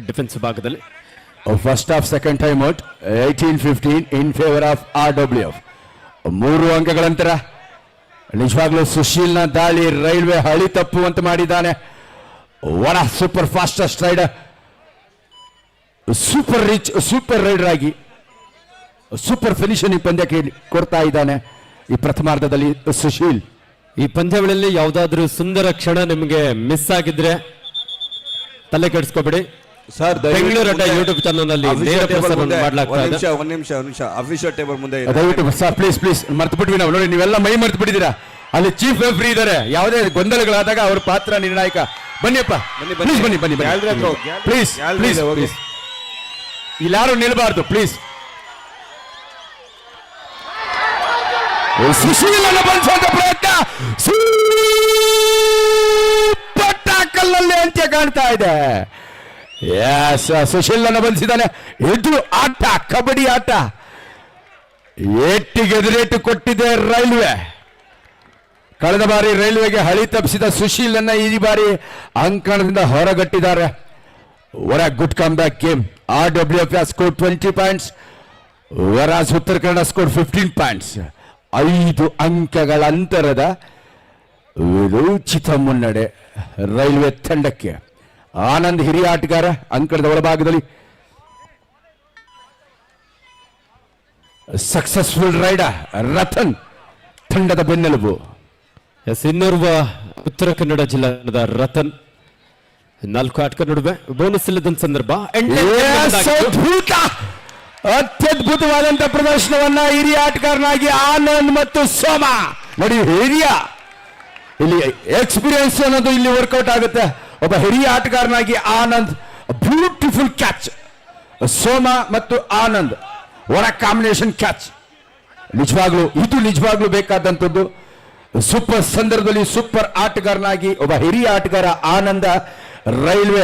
ಡಿಫೆನ್ಸ್ ಭಾಗದಲ್ಲಿ. First of second time out 18-15 in favour of RWF. 3 ಅಂಕಗಳಂತರ ನಿಜವಾಗ್ಲೂ ಸುಶೀಲ್ನ ದಾಳಿ ರೈಲ್ವೆ ಹಳಿ ತಪ್ಪುವಂತೆ ಮಾಡಿದ್ದಾನೆ. ಒಳ super fastest raider, super rich, super raider ಆಗಿ ಸೂಪರ್ ಫಿನಿಶಿಂಗ್ ಪಂದ್ಯಕ್ಕೆ ಕೊಡ್ತಾ ಇದ್ದಾನೆ ಈ ಪ್ರಥಮಾರ್ಧದಲ್ಲಿ ಸುಶೀಲ್. ಈ ಪಂದ್ಯಾವಳಿಯಲ್ಲಿ ಯಾವುದಾದ್ರೂ ಸುಂದರ ಕ್ಷಣ ನಿಮಗೆ ಮಿಸ್ ಆಗಿದ್ರೆ ತಲೆ ಕೆಡಿಸ್ಕೋಬೇಡಿ. ಸರ್ ಬೆಂಗಳೂರು ಅಡ್ಡ ಯೂಟ್ಯೂಬ್ ಚಾನಲ್ ನಲ್ಲಿ ನೇರ ಪ್ರಸಾರ ಮಾಡಲಾಗ್ತಾ ಇದೆ. ಒಂದ್ ನಿಮಿಷ ಅಫಿಷಿಯಲ್ ಟೇಬಲ್ ಮುಂದೆ ದಯವಿಟ್ಟು ಸರ್ ಪ್ಲೀಸ್ ಮರ್ತು ಬಿಟ್ವಿ ನಾವು. ನೋಡಿ ನೀವೆಲ್ಲ ಮೈ ಮರ್ತು ಬಿಟ್ಟಿದ್ದೀರಾ. ಅಲ್ಲಿ ಚೀಫ್ ರೆಫ್ರಿ ಇದ್ದಾರೆ. ಯಾವುದೇ ಗೊಂದಲಗಳಾದಾಗ ಅವ್ರ ಪಾತ್ರ ನಿರ್ಣಾಯಕ. ಬನ್ನಿಯಪ್ಪ, ಪ್ಲೀಸ್ ಬನ್ನಿ ಪ್ಲೀಸ್ ಪ್ಲೀಸ್. ಇಲ್ಲಿ ಯಾರು ನಿಲ್ಬಾರ್ದು ಪ್ಲೀಸ್. ಸುಶೀಲನ ಬಂಧಿಸುವಂತ ಪ್ರಯತ್ನ ಸೂಪರ್ ಟ್ಯಾಕಲ್ ನಲ್ಲಿ ಅಂತ್ಯ ಕಾಣ್ತಾ ಇದೆ. ಸುಶೀಲನ ಬಂಧಿಸಿದ್ದಾನೆ. ಇದು ಆಟ, ಕಬಡ್ಡಿ ಆಟ. ಎಟ್ಟಿಗೆದುರೇಟು ಕೊಟ್ಟಿದೆ ರೈಲ್ವೆ. ಕಳೆದ ಬಾರಿ ರೈಲ್ವೆಗೆ ಹಳಿ ತಪ್ಪಿಸಿದ ಸುಶೀಲನ್ನ ಈ ಬಾರಿ ಅಂಕಣದಿಂದ ಹೊರಗಟ್ಟಿದ್ದಾರೆ. What a good comeback game. RWF has scored 20 points, whereas Uttar Kannada scored 15 points. 5 ಅಂಕಗಳ ಅಂತರದ ವಿರೋಚಿತ ಮುನ್ನಡೆ ರೈಲ್ವೆ ತಂಡಕ್ಕೆ. ಆನಂದ್ ಹಿರಿಯ ಆಟಗಾರ ಅಂಕಣದ ಒಳಭಾಗದಲ್ಲಿ. ಸಕ್ಸಸ್ಫುಲ್ ರೈಡರ್ ರತನ್ ತಂಡದ ಬೆನ್ನೆಲುಬು. ಇನ್ನೋರ್ವ ಉತ್ತರ ಕನ್ನಡ ಜಿಲ್ಲಾದ ರತನ್. 4 ಆಟಗಾರ ನಡುವೆ ಬೋನಸ್ ಇಲ್ಲದ ಸಂದರ್ಭ. ಅತ್ಯದ್ಭುತವಾದಂತ ಪ್ರದರ್ಶನವನ್ನ ಹಿರಿಯ ಆಟಗಾರನಾಗಿ ಆನಂದ್ ಮತ್ತು ಸೋಮ. ನೋಡಿ, ಹಿರಿಯ ಇಲ್ಲಿ ಎಕ್ಸ್ಪೀರಿಯನ್ಸ್ ಅನ್ನೋದು ಇಲ್ಲಿ ವರ್ಕೌಟ್ ಆಗುತ್ತೆ. ಒಬ್ಬ ಹಿರಿಯ ಆಟಗಾರನಾಗಿ ಆನಂದ್, ಬ್ಯೂಟಿಫುಲ್ ಕ್ಯಾಚ್. ಸೋಮ ಮತ್ತು ಆನಂದ್ ಒಳ ಕಾಂಬಿನೇಷನ್ ಕ್ಯಾಚ್. ಇದು ನಿಜವಾಗ್ಲೂ ಬೇಕಾದಂಥದ್ದು. ಸೂಪರ್ ಸಂದರ್ಭದಲ್ಲಿ ಸೂಪರ್ ಆಟಗಾರನಾಗಿ ಒಬ್ಬ ಹಿರಿಯ ಆಟಗಾರ ಆನಂದ ರೈಲ್ವೆ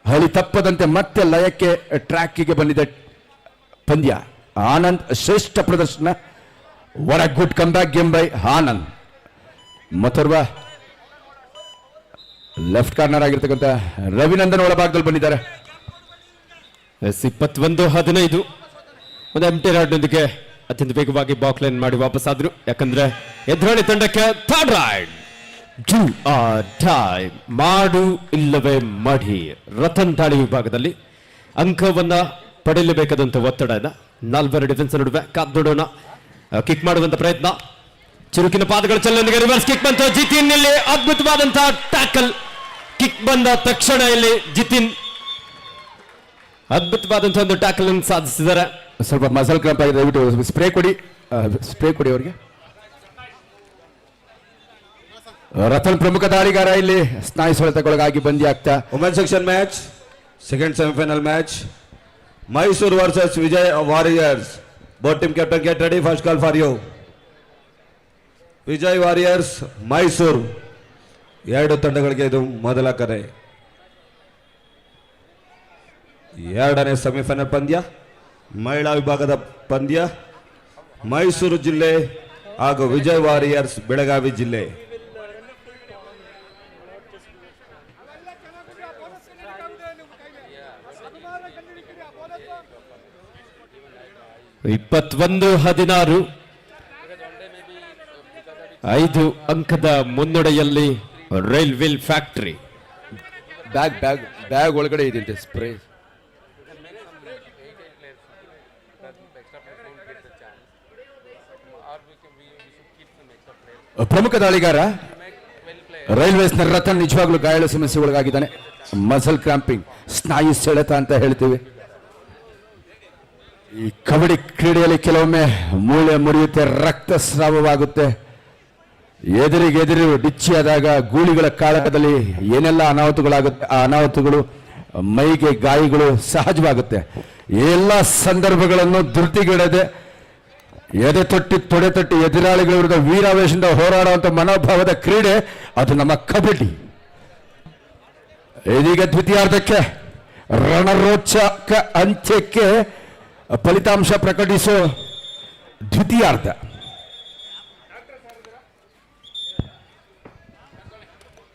ಹಳಿ ತಪ್ಪದಂತೆ ಮತ್ತೆ ಲಯಕ್ಕೆ ಟ್ರ್ಯಾಕಿಗೆ ಬಂದಿದೆ ಪಂದ್ಯ. ಆನಂದ್ ಶ್ರೇಷ್ಠ ಪ್ರದರ್ಶನ. What a good come back game by Anand. ಮತ್ತೋರ್ವ ಲೆಫ್ಟ್ ಕಾರ್ನರ್ ಆಗಿರ್ತಕ್ಕಂಥ ರವಿನಂದನ್ ಒಳಭಾಗದಲ್ಲಿ ಬಂದಿದ್ದಾರೆ. 21-15 ಒಂದು ಎಂಟಿ ರಾಡ್ನೊಂದಿಗೆ ಅತ್ಯಂತ ವೇಗವಾಗಿ ಬಾಕ್ ಲೈನ್ ಮಾಡಿ ವಾಪಸ್ ಆದ್ರು. ಯಾಕಂದ್ರೆ ಎದುರಾಳಿ ತಂಡಕ್ಕೆ third ride do or die, ಮಾಡು ಇಲ್ಲವೇ ಮಡಿ. ರತನ್ ದಾಳಿ ವಿಭಾಗದಲ್ಲಿ ಅಂಕವನ್ನ ಪಡೆಯಲೇಬೇಕಾದಂತ ಒತ್ತಡ ಇದೆ. 4 ಡಿಫೆನ್ಸ್ ನಡುವೆ ಕಾದ್ ನೋಡೋಣ. ಕಿಕ್ ಮಾಡುವಂತ ಪ್ರಯತ್ನ, ಚುರುಕಿನ ಪಾದಗಳ ಚಲನೆಗೆ ರಿವರ್ಸ್ ಕಿಕ್ ಬಂತು. ಜಿತಿನ್ ಇಲ್ಲಿ ಅದ್ಭುತವಾದಂತಹ ಟ್ಯಾಕಲ್. ಕಿಕ್ ಬಂದ ತಕ್ಷಣ ಇಲ್ಲಿ ಜಿತಿನ್ ಅದ್ಭುತವಾದಂತಹ ಒಂದು ಟ್ಯಾಕಲ್ ಅನ್ನು ಸಾಧಿಸಿದ್ದಾರೆ. ಸ್ವಲ್ಪ ಮಸಲ್ ಕ್ರಾಂಪ್ ಆಗಿದೆ, ದಯವಿಟ್ಟು ಸ್ಪ್ರೇ ಕೊಡಿ, ಸ್ಪ್ರೇ ಕೊಡಿ ಅವರಿಗೆ. ರತನ್ ಪ್ರಮುಖ ದಾಳಿಗಾರ ಇಲ್ಲಿ ಸ್ನಾಯು ಸೆಳೆತಕ್ಕೊಳಗಾಗಿ ಬಂದಿ ಆಗ್ತಾ. Women section match, second semifinal match, Mysuru versus Vijay Warriors. Both team captain get ready, first call for you. Vijay Warriors Mysuru, 2 ತಂಡಗಳಿಗೆ ಇದು ಮೊದಲ ಕರೆ. 2ನೇ ಸೆಮಿಫೈನಲ್ ಪಂದ್ಯ, ಮಹಿಳಾ ವಿಭಾಗದ ಪಂದ್ಯ. ಮೈಸೂರು ಜಿಲ್ಲೆ ಹಾಗೂ ವಿಜಯ್ ವಾರಿಯರ್ಸ್ ಬೆಳಗಾವಿ ಜಿಲ್ಲೆ. ಇಪ್ಪತ್ತೊಂದು 16 5 ಅಂಕದ ಮುನ್ನಡೆಯಲ್ಲಿ ರೈಲ್ವೆ ಫ್ಯಾಕ್ಟರಿ. ಬ್ಯಾಗ್ ಒಳಗಡೆ ಇದೆ ಸ್ಪ್ರೇ. ಪ್ರಮುಖ ದಾಳಿಗಾರ ರೈಲ್ವೇಸ್ನ ರತನ್ ನಿಜವಾಗ್ಲೂ ಗಾಯಾಳು ಸಮಸ್ಯೆ ಒಳಗಾಗಿದ್ದಾನೆ. ಮಸಲ್ ಕ್ರಾಂಪಿಂಗ್, ಸ್ನಾಯು ಸೆಳೆತ ಅಂತ ಹೇಳ್ತೀವಿ. ಈ ಕಬಡ್ಡಿ ಕ್ರೀಡೆಯಲ್ಲಿ ಕೆಲವೊಮ್ಮೆ ಮೂಳೆ ಮುರಿಯುತ್ತೆ, ರಕ್ತಸ್ರಾವವಾಗುತ್ತೆ. ಎದುರಿಗೆದುರು ಡಿಚ್ಚಿಯಾದಾಗ ಗೂಳಿಗಳ ಕಾಳಗದಲ್ಲಿ ಏನೆಲ್ಲ ಅನಾಹುತಗಳಾಗುತ್ತೆ, ಆ ಅನಾಹುತಗಳು ಮೈಗೆ ಗಾಯಗಳು ಸಹಜವಾಗುತ್ತೆ. ಎಲ್ಲ ಸಂದರ್ಭಗಳನ್ನು ಧೃತಿಗೆಡದೆ ಎದೆ ತೊಟ್ಟಿ ತೊಡೆ ತೊಟ್ಟಿ ಎದುರಾಳಿಗಳ ವಿರುದ್ಧ ವೀರಾವೇಶದಿಂದ ಹೋರಾಡುವಂಥ ಮನೋಭಾವದ ಕ್ರೀಡೆ ಅದು ನಮ್ಮ ಕಬಡ್ಡಿ. ಇದೀಗ ದ್ವಿತೀಯಾರ್ಧಕ್ಕೆ ರಣರೋಚಕ ಅಂತ್ಯಕ್ಕೆ ಫಲಿತಾಂಶ ಪ್ರಕಟಿಸೋ ದ್ವಿತೀಯಾರ್ಧ.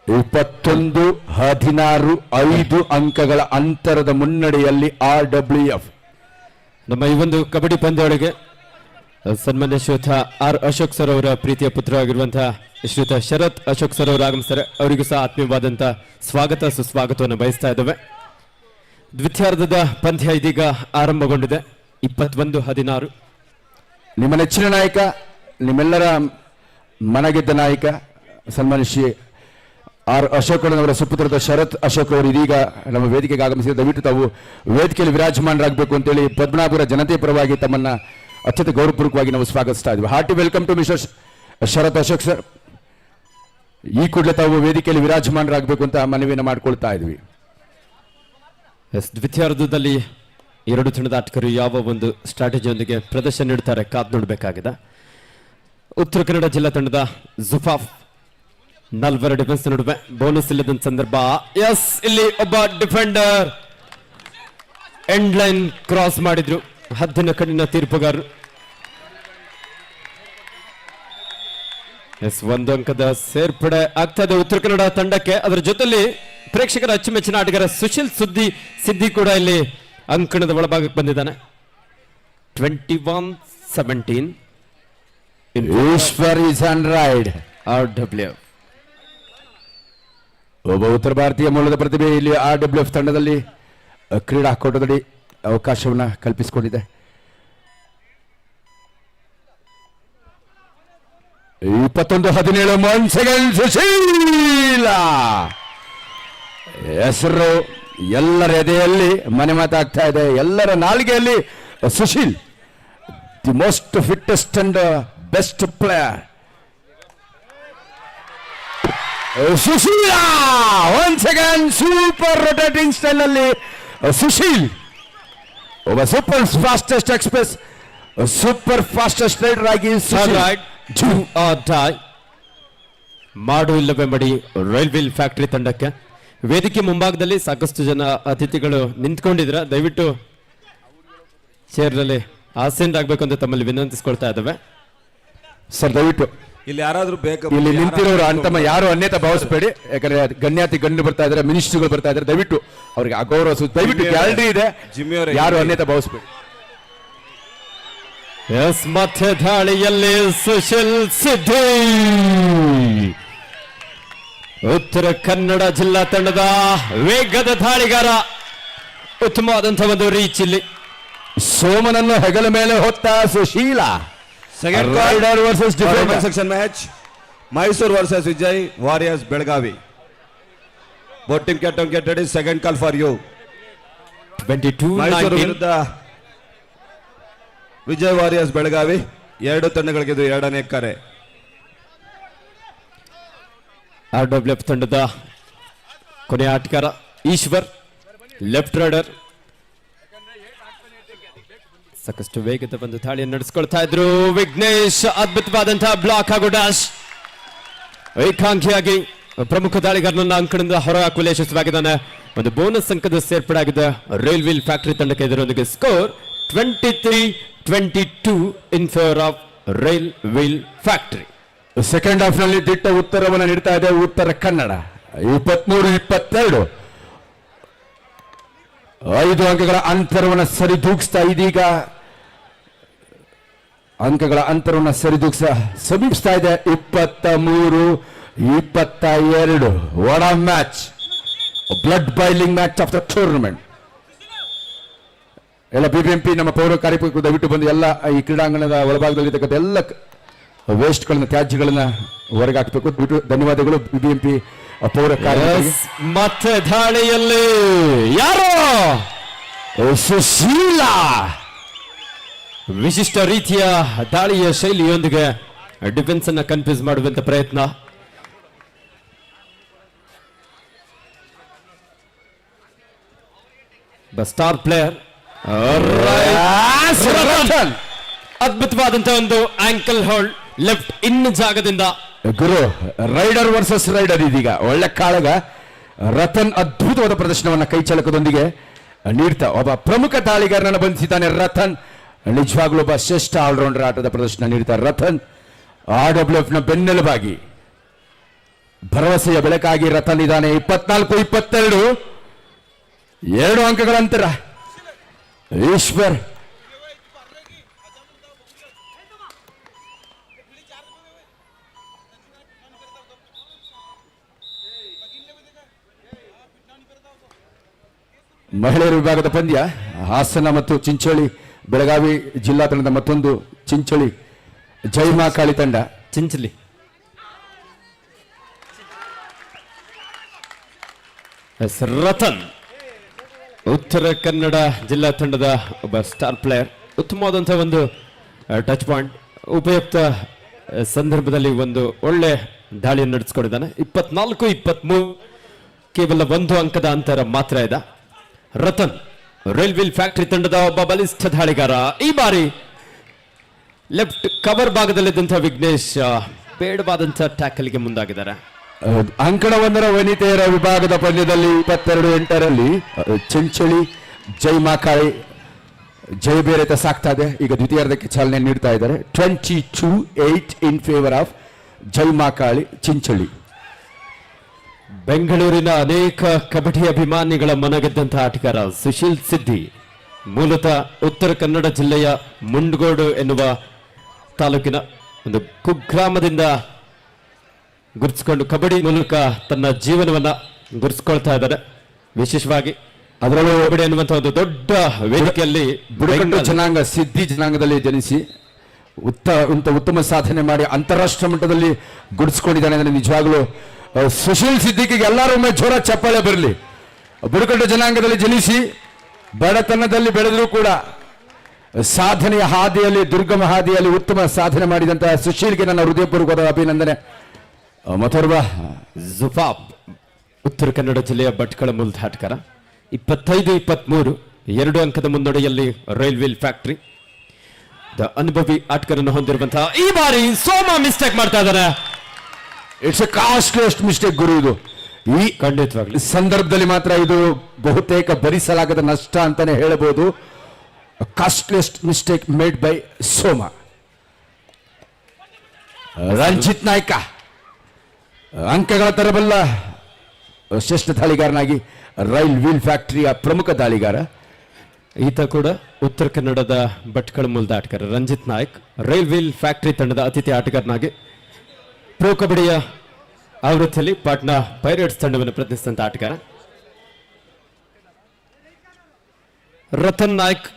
ಇಪ್ಪತ್ತೊಂದು 16 5 ಅಂಕಗಳ ಅಂತರದ ಮುನ್ನಡೆಯಲ್ಲಿ RWF. ನಮ್ಮ ಈ ಒಂದು ಕಬಡ್ಡಿ ಪಂದ್ಯಾವಳಿಗೆ ಸನ್ಮಾನ್ಯ ಶ್ರೀಯುತ ಆರ್ ಅಶೋಕ್ ಸರ್ ಅವರ ಪ್ರೀತಿಯ ಪುತ್ರರಾಗಿರುವಂತಹ ಶ್ರೀಯುತ ಶರತ್ ಅಶೋಕ್ ಸರ್ ಅವರು ಆಗಮಿಸ್ತಾರೆ. ಅವರಿಗೂ ಸಹ ಆತ್ಮೀಯವಾದಂತಹ ಸ್ವಾಗತ ಸುಸ್ವಾಗತವನ್ನು ಬಯಸ್ತಾ ಇದ್ದೇವೆ. ದ್ವಿತೀಯಾರ್ಧದ ಪಂದ್ಯ ಇದೀಗ ಆರಂಭಗೊಂಡಿದೆ. 21-16. ನಿಮ್ಮ ನೆಚ್ಚಿನ ನಾಯಕ, ನಿಮ್ಮೆಲ್ಲರ ಮನಗೆದ್ದ ನಾಯಕ ಸನ್ಮಾನ್ಯ ಶ್ರೀ ಆರ್ ಅಶೋಕ್ ಅವರ ಸುಪುತ್ರದ ಶರತ್ ಅಶೋಕ್ ಅವರು ಇದೀಗ ನಮ್ಮ ವೇದಿಕೆಗೆ ಆಗಮಿಸಿದ. ದಯವಿಟ್ಟು ತಾವು ವೇದಿಕೆಯಲ್ಲಿ ವಿರಾಜಮಾನರಾಗಬೇಕು ಅಂತೇಳಿ ಪದ್ಮನಾಭಪುರ ಜನತೆ ಪರವಾಗಿ ತಮ್ಮನ್ನ ಅತ್ಯಂತ ಗೌರವಪೂರ್ವಕವಾಗಿ ನಾವು ಸ್ವಾಗತಿಸ್ತಾ ಇದ್ವಿ. Hearty welcome to mister Sharath Ashok sir. ಈ ಕೂಡಲೇ ತಾವು ವೇದಿಕೆಯಲ್ಲಿ ವಿರಾಜಮಾನರಾಗಬೇಕು ಅಂತ ಮನವಿಯನ್ನು ಮಾಡ್ಕೊಳ್ತಾ ಇದ್ವಿ. ದ್ವಿತೀಯಾರ್ಧದಲ್ಲಿ 2 ತಂಡದ ಆಟಗಾರರು ಯಾವ ಒಂದು ಸ್ಟ್ರಾಟಜಿಯೊಂದಿಗೆ ಪ್ರದರ್ಶನ ನೀಡುತ್ತಾರೆ ಕಾದು ನೋಡಬೇಕಾಗಿದೆ. ಉತ್ತರ ಕನ್ನಡ ಜಿಲ್ಲಾ ತಂಡದ ಜುಫಾಫ್ 4 ಡಿಫೆನ್ಸ್ ನಡುವೆ ಬೋನಸ್ ಇಲ್ಲದ ಸಂದರ್ಭ. ಎಸ್, ಇಲ್ಲಿ ಒಬ್ಬ ಡಿಫೆಂಡರ್ ಎಂಡ್ ಲೈನ್ ಕ್ರಾಸ್ ಮಾಡಿದ್ರು. ಹದ್ದಿನ ಕಣ್ಣಿನ ತೀರ್ಪುಗಾರರು. ಎಸ್, 1 ಅಂಕದ ಸೇರ್ಪಡೆ ಆಗ್ತದೆ ಉತ್ತರ ಕನ್ನಡ ತಂಡಕ್ಕೆ. ಅದರ ಜೊತೆಲಿ ಪ್ರೇಕ್ಷಕರ ಅಚ್ಚುಮೆಚ್ಚಿನ ಆಟಗಾರ ಸುಶೀಲ್ ಸಿದ್ದಿ ಕೂಡ ಇಲ್ಲಿ ಅಂಕಣದ ಒಳಭಾಗಕ್ಕೆ ಬಂದಿದ್ದಾನೆ. 21-17 Eshwar is on raid. RWF. ಒಬ್ಬ ಉತ್ತರ ಭಾರತೀಯ ಮೂಲದ ಪ್ರತಿಭೆ ಇಲ್ಲಿ RWF ತಂಡದಲ್ಲಿ ಕ್ರೀಡಾಕೂಟದಲ್ಲಿ ಅವಕಾಶವನ್ನ ಕಲ್ಪಿಸಿಕೊಂಡಿದೆ. 21-17 1 ಸೆಕೆಂಡ್ ಸುಶೀಲ ಹೆಸರು ಎಲ್ಲರ ಎದೆಯಲ್ಲಿ ಮನೆ ಮಾತಾಗ್ತಾ ಇದೆ, ಎಲ್ಲರ ನಾಲಿಗೆಯಲ್ಲಿ Sushil, the most fittest and best player Sushila. One second super rotating style ನಲ್ಲಿ ಸುಶೀಲ್ ಒಬ್ಬ super fastest express, super fastest raider ಆಗಿ ಮಾಡು ಇಲ್ಲವೇ ಮಡಿ ರೈಲ್ವೆ ಫ್ಯಾಕ್ಟರಿ ತಂಡಕ್ಕೆ. ವೇದಿಕೆ ಮುಂಭಾಗದಲ್ಲಿ ಸಾಕಷ್ಟು ಜನ ಅತಿಥಿಗಳು ನಿಂತ್ಕೊಂಡಿದ್ರ, ದಯವಿಟ್ಟು ಚೇರ್ನಲ್ಲಿ ಆಸೀನರಾಗಬೇಕು ಅಂತ ತಮ್ಮಲ್ಲಿ ವಿನಂತಿಸ್ಕೊಳ್ತಾ ಇದ್ದಾವೆ. ಸರ್ ದಯವಿಟ್ಟು ಇಲ್ಲಿ ಯಾರಾದ್ರೂ ಬೇಕು ಇಲ್ಲಿ ನಿಂತಿರೋರು ಅಂತಮ್ಮ ಯಾರು ಅನ್ಯತಾ ಭಾವಿಸಬೇಡಿ, ಯಾಕಂದ್ರೆ ಗಣ್ಯಾತಿ ಗಣ್ಯರು ಬರ್ತಾ ಇದ್ದಾರೆ, ಮಿನಿಸ್ಟರ್ಗಳು ಬರ್ತಾ ಇದ್ದಾರೆ, ದಯವಿಟ್ಟು ಅವ್ರಿಗೆ ಅಗೌರವ ದಯವಿಟ್ಟು ಗ್ಯಾಲರಿ ಇದೆ, ಯಾರು ಅನ್ಯತಾ ಭಾವಿಸಬೇಡಿ. ಎಸ್, ಮಧ್ಯ ದಾಳಿಯಲ್ಲಿ ಸುಶೀಲ್ ಸಿದ್ದಿ ಉತ್ತರ ಕನ್ನಡ ಜಿಲ್ಲಾ ತಂಡದ ವೇಗದ ದಾಳಿಗಾರ. ಉತ್ತಮವಾದಂತಹ ಒಂದು ರೀಚ್ ಇಲ್ಲಿ. ಸೋಮನನ್ನು ಹೆಗಲ ಮೇಲೆ ಹೊತ್ತ Sushila. Second raider versus defender section match Mysuru versus Vijay Warriors Belagavi. Both team captain get ready. Second call for you. 22-19 ವಿರುದ್ಧ ವಿಜಯ್ ವಾರಿಯರ್ಸ್ ಬೆಳಗಾವಿ. ಎರಡು ತಂಡಗಳಿಗೆ ಇದು ಎರಡನೇ ಕರೆ. RWF ತಂಡದ ಕೊನೆಯ ಆಟಗಾರ ಈಶ್ವರ್, ಲೆಫ್ಟ್ ರೈಡರ್. ಸಾಕಷ್ಟು ವೇಗದ ಒಂದು ದಾಳಿಯನ್ನು ನಡೆಸಿಕೊಳ್ತಾ ಇದ್ರು ವಿಘ್ನೇಶ್. ಅದ್ಭುತವಾದಂತಹ ಬ್ಲಾಕ್ ಹಾಗೂ ಡ್ಯಾಶ್. ಏಕಾಂಗಿಯಾಗಿ ಪ್ರಮುಖ ದಾಳಿಗಾರನನ್ನ ಅಂಕಣದಿಂದ ಹೊರಹಾಕುವಲ್ಲಿ ಯಶಸ್ವಿಯಾಗಿದ್ದಾನೆ. ಒಂದು ಬೋನಸ್ ಅಂಕದ ಸೇರ್ಪಡೆ ಆಗಿದೆ ರೈಲ್ ವೀಲ್ ಫ್ಯಾಕ್ಟರಿ ತಂಡಕ್ಕೆ. ಇದರೊಂದಿಗೆ score 23-22 in favour of rail wheel factory. Second half ನಲ್ಲಿ ದಿಟ್ಟ ಉತ್ತರವನ್ನು ನೀಡ್ತಾ ಇದೆ ಉತ್ತರ ಕನ್ನಡ. 23-22 5 ಅಂಕಗಳ ಅಂತರವನ್ನು ಸರಿದೂಗಿಸ್ತಾ ಇದೀಗ ಅಂಕಗಳ ಅಂತರವನ್ನು ಸಮೀಪಿಸ್ತಾ ಇದೆ. 23-22 what a match, blood boiling match of the tournament. ಎಲ್ಲ ಬಿಬಿಎಂಪಿ ನಮ್ಮ ಪೌರ ಕಾರ್ಯಕ್ರಮ ದಯವಿಟ್ಟು ಬಂದು ಎಲ್ಲ ಈ ಕ್ರೀಡಾಂಗಣದ ಒಳಭಾಗದಲ್ಲಿರ್ತಕ್ಕಂಥ ಎಲ್ಲ ವೇಸ್ಟ್ಗಳನ್ನ, ತ್ಯಾಜ್ಯಗಳನ್ನ ಹೊರಗೆ ಹಾಕಬೇಕು. ಧನ್ಯವಾದಗಳು ಬಿಬಿಎಂಪಿ ಪೌರ ಕಾರ್ಯಕ್ರಮ. ಮತ್ತೆ ದಾಳಿಯಲ್ಲಿ ಯಾರೋ ಸುಶೀಲ ವಿಶಿಷ್ಟ ರೀತಿಯ ದಾಳಿಯ ಶೈಲಿಯೊಂದಿಗೆ ಡಿಫೆನ್ಸ್ ಅನ್ನ ಕನ್ಫ್ಯೂಸ್ ಮಾಡುವಂತ ಪ್ರಯತ್ನ. ಸ್ಟಾರ್ ಪ್ಲೇಯರ್ ಅದ್ಭುತವಾದಂತಹ ಒಂದು ಆಂಕಲ್ ಹೋಲ್ಡ್ ಲೆಫ್ಟ್ ಇನ್ ಜಾಗದಿಂದ. ಗುರು ರೈಡರ್ ವರ್ಸಸ್ ರೈಡರ್ ಇದೀಗ ಒಳ್ಳೆ ಕಾಳಗ. ರತನ್ ಅದ್ಭುತವಾದ ಪ್ರದರ್ಶನವನ್ನ ಕೈಚಳಕದೊಂದಿಗೆ ನೀಡ್ತಾ ಒಬ್ಬ ಪ್ರಮುಖ ದಾಳಿಗಾರನನ್ನು ಬಂಧಿಸಿದ್ದಾನೆ ರತನ್. ನಿಜವಾಗ್ಲೂ ಒಬ್ಬ ಶ್ರೇಷ್ಠ ಆಲ್ರೌಂಡರ್ ಆಟದ ಪ್ರದರ್ಶನ ನೀಡ್ತಾರೆ ರತನ್. RWF ನ ಬೆನ್ನೆಲುಬಾಗಿ ಭರವಸೆಯ ಬೆಳಕಾಗಿ ರತನ್ ಇದ್ದಾನೆ. 24-22 2 ಅಂಕಗಳ ಅಂತರ. ಈಶ್ವರ್ ಮಹಿಳೆಯರ ವಿಭಾಗದ ಪಂದ್ಯ. ಹಾಸನ ಮತ್ತು ಚಿಂಚೋಳಿ ಬೆಳಗಾವಿ ಜಿಲ್ಲಾ ತಂಡದ ಮತ್ತೊಂದು ಚಿಂಚೋಳಿ ಜೈಮಾಕಾಳಿ ತಂಡ. ಚಿಂಚಲಿ ರತನ್ ಉತ್ತರ ಕನ್ನಡ ಜಿಲ್ಲಾ ತಂಡದ ಒಬ್ಬ ಸ್ಟಾರ್ ಪ್ಲೇಯರ್. ಉತ್ತಮವಾದಂತಹ ಒಂದು ಟಚ್ ಪಾಯಿಂಟ್, ಉಪಯುಕ್ತ ಸಂದರ್ಭದಲ್ಲಿ ಒಂದು ಒಳ್ಳೆ ದಾಳಿಯನ್ನು ನಡೆಸಿಕೊಂಡಿದ್ದಾನೆ. 24-23 ಕೇವಲ 1 ಅಂಕದ ಅಂತರ ಮಾತ್ರ ಇದೆ. ರತನ್ ರೈಲ್ ವೀಲ್ ಫ್ಯಾಕ್ಟರಿ ತಂಡದ ಒಬ್ಬ ಬಲಿಷ್ಠ ದಾಳಿಗಾರ. ಈ ಬಾರಿ ಲೆಫ್ಟ್ ಕವರ್ ಭಾಗದಲ್ಲಿದ್ದಂತಹ ವಿಘ್ನೇಶ್ ಬೇಡವಾದಂತಹ ಟ್ಯಾಕಲ್ಗೆ ಮುಂದಾಗಿದ್ದಾರೆ. ಅಂಕಣ 1ರ ವನಿತೆಯರ ವಿಭಾಗದ ಪಂದ್ಯದಲ್ಲಿ 22-8 ಚಿಂಚೋಳಿ ಜೈಮಾಕಾಳಿ ಜಯಬೇರೆತ ಸಾಕ್ತಾ ಇದೆ. ಈಗ ದ್ವಿತೀಯಾರ್ಧಕ್ಕೆ ಚಾಲನೆ ನೀಡ್ತಾ ಇದ್ದಾರೆ. 22-8 ಇನ್ ಫೇವರ್ ಆಫ್ ಜೈಮಾಕಾಳಿ ಚಿಂಚೋಳಿ. ಬೆಂಗಳೂರಿನ ಅನೇಕ ಕಬಡ್ಡಿ ಅಭಿಮಾನಿಗಳ ಮನಗೆದ್ದಂತಹ ಆಟಗಾರ ಸುಶೀಲ್ ಸಿದ್ದಿ. ಮೂಲತಃ ಉತ್ತರ ಕನ್ನಡ ಜಿಲ್ಲೆಯ ಮುಂಡಗೋಡು ಎನ್ನುವ ತಾಲೂಕಿನ ಒಂದು ಕುಗ್ರಾಮದಿಂದ ಗುರುತಿಸಿಕೊಂಡು ಕಬಡ್ಡಿ ಮೂಲಕ ತನ್ನ ಜೀವನವನ್ನ ಗುರುತಿಸಿಕೊಳ್ತಾ ಇದ್ದಾರೆ. ವಿಶೇಷವಾಗಿ ಅದರಲ್ಲೂ ಕಬಡ್ಡಿ ಎನ್ನುವಂತಹ ಒಂದು ದೊಡ್ಡ ವೇದಿಕೆಯಲ್ಲಿ ಬುಡಕಟ್ಟು ಜನಾಂಗ ಸಿದ್ದಿ ಜನಾಂಗದಲ್ಲಿ ಜನಿಸಿ ಉತ್ತಮ ಸಾಧನೆ ಮಾಡಿ ಅಂತಾರಾಷ್ಟ್ರೀಯ ಮಟ್ಟದಲ್ಲಿ ಗುರುತಿಸಿಕೊಂಡಿದ್ದಾನೆ. ಅಂದರೆ ನಿಜವಾಗ್ಲೂ ಸುಶೀಲ್ ಸಿದ್ದಿಗೆ ಎಲ್ಲರೊಮ್ಮೆ ಜೋರ ಚಪ್ಪಾಳೆ ಬರಲಿ. ಬುಡಕಟ್ಟು ಜನಾಂಗದಲ್ಲಿ ಜನಿಸಿ ಬಡತನದಲ್ಲಿ ಬೆಳೆದರೂ ಕೂಡ ಸಾಧನೆಯ ಹಾದಿಯಲ್ಲಿ, ದುರ್ಗಮ ಹಾದಿಯಲ್ಲಿ ಉತ್ತಮ ಸಾಧನೆ ಮಾಡಿದಂತಹ ಸುಶೀಲ್ಗೆ ನನ್ನ ಹೃದಯಪೂರ್ವಕವಾದ ಅಭಿನಂದನೆ. ಮತ್ತೋರ್ವ ಜುಫಾಬ್ ಉತ್ತರ ಕನ್ನಡ ಜಿಲ್ಲೆಯ ಭಟ್ಕಳ ಮೂಲದ ಆಟಗಾರ. 25-23 2 ಅಂಕದ ಮುನ್ನಡೆಯಲ್ಲಿ ರೈಲ್ ವೀಲ್ ಫ್ಯಾಕ್ಟರಿ ಅನುಭವಿ ಆಟಗಾರನ್ನು ಹೊಂದಿರುವಂತಹ ಈ ಬಾರಿ ಸೋಮ ಮಿಸ್ಟೇಕ್ ಮಾಡ್ತಾ ಇದ್ದಾರೆ. ಇಟ್ಸ್ ಎ ಕಾಸ್ಟ್ಲಿಯೆಸ್ಟ್ ಮಿಸ್ಟೇಕ್ ಗುರು. ಇದು ಈ ಖಂಡಿತವಾಗ್ಲಿ ಸಂದರ್ಭದಲ್ಲಿ ಮಾತ್ರ ಇದು ಬಹುತೇಕ ಭರಿಸಲಾಗದ ನಷ್ಟ ಅಂತಾನೆ ಹೇಳಬಹುದು. ಕಾಸ್ಟ್ಲಿಯೆಸ್ಟ್ ಮಿಸ್ಟೇಕ್ ಮೇಡ್ ಬೈ ಸೋಮ. ರಂಜಿತ್ ನಾಯ್ಕ ಅಂಕಗಳ ತರಬಲ್ಲ ಶ್ರೇಷ್ಠ ದಾಳಿಗಾರನಾಗಿ ರೈಲ್ ವೀಲ್ ಫ್ಯಾಕ್ಟರಿಯ ಪ್ರಮುಖ ದಾಳಿಗಾರ. ಈತ ಕೂಡ ಉತ್ತರ ಕನ್ನಡದ ಭಟ್ಕಳ ಮೂಲದ ಆಟಗಾರ Ranjith Naik, rail wheel factory ತಂಡದ ಅತಿಥಿ ಆಟಗಾರನಾಗಿ ಪ್ರೊ ಕಬಡ್ಡಿಯ ಆವೃತ್ತಿಯಲ್ಲಿ ಪಾಟ್ನಾ ಪೈರೇಟ್ಸ್ ತಂಡವನ್ನು ಪ್ರತಿನಿಧಿಸಿದಂತ ಆಟಗಾರ. ರತನ್ ನಾಯ್ಕ್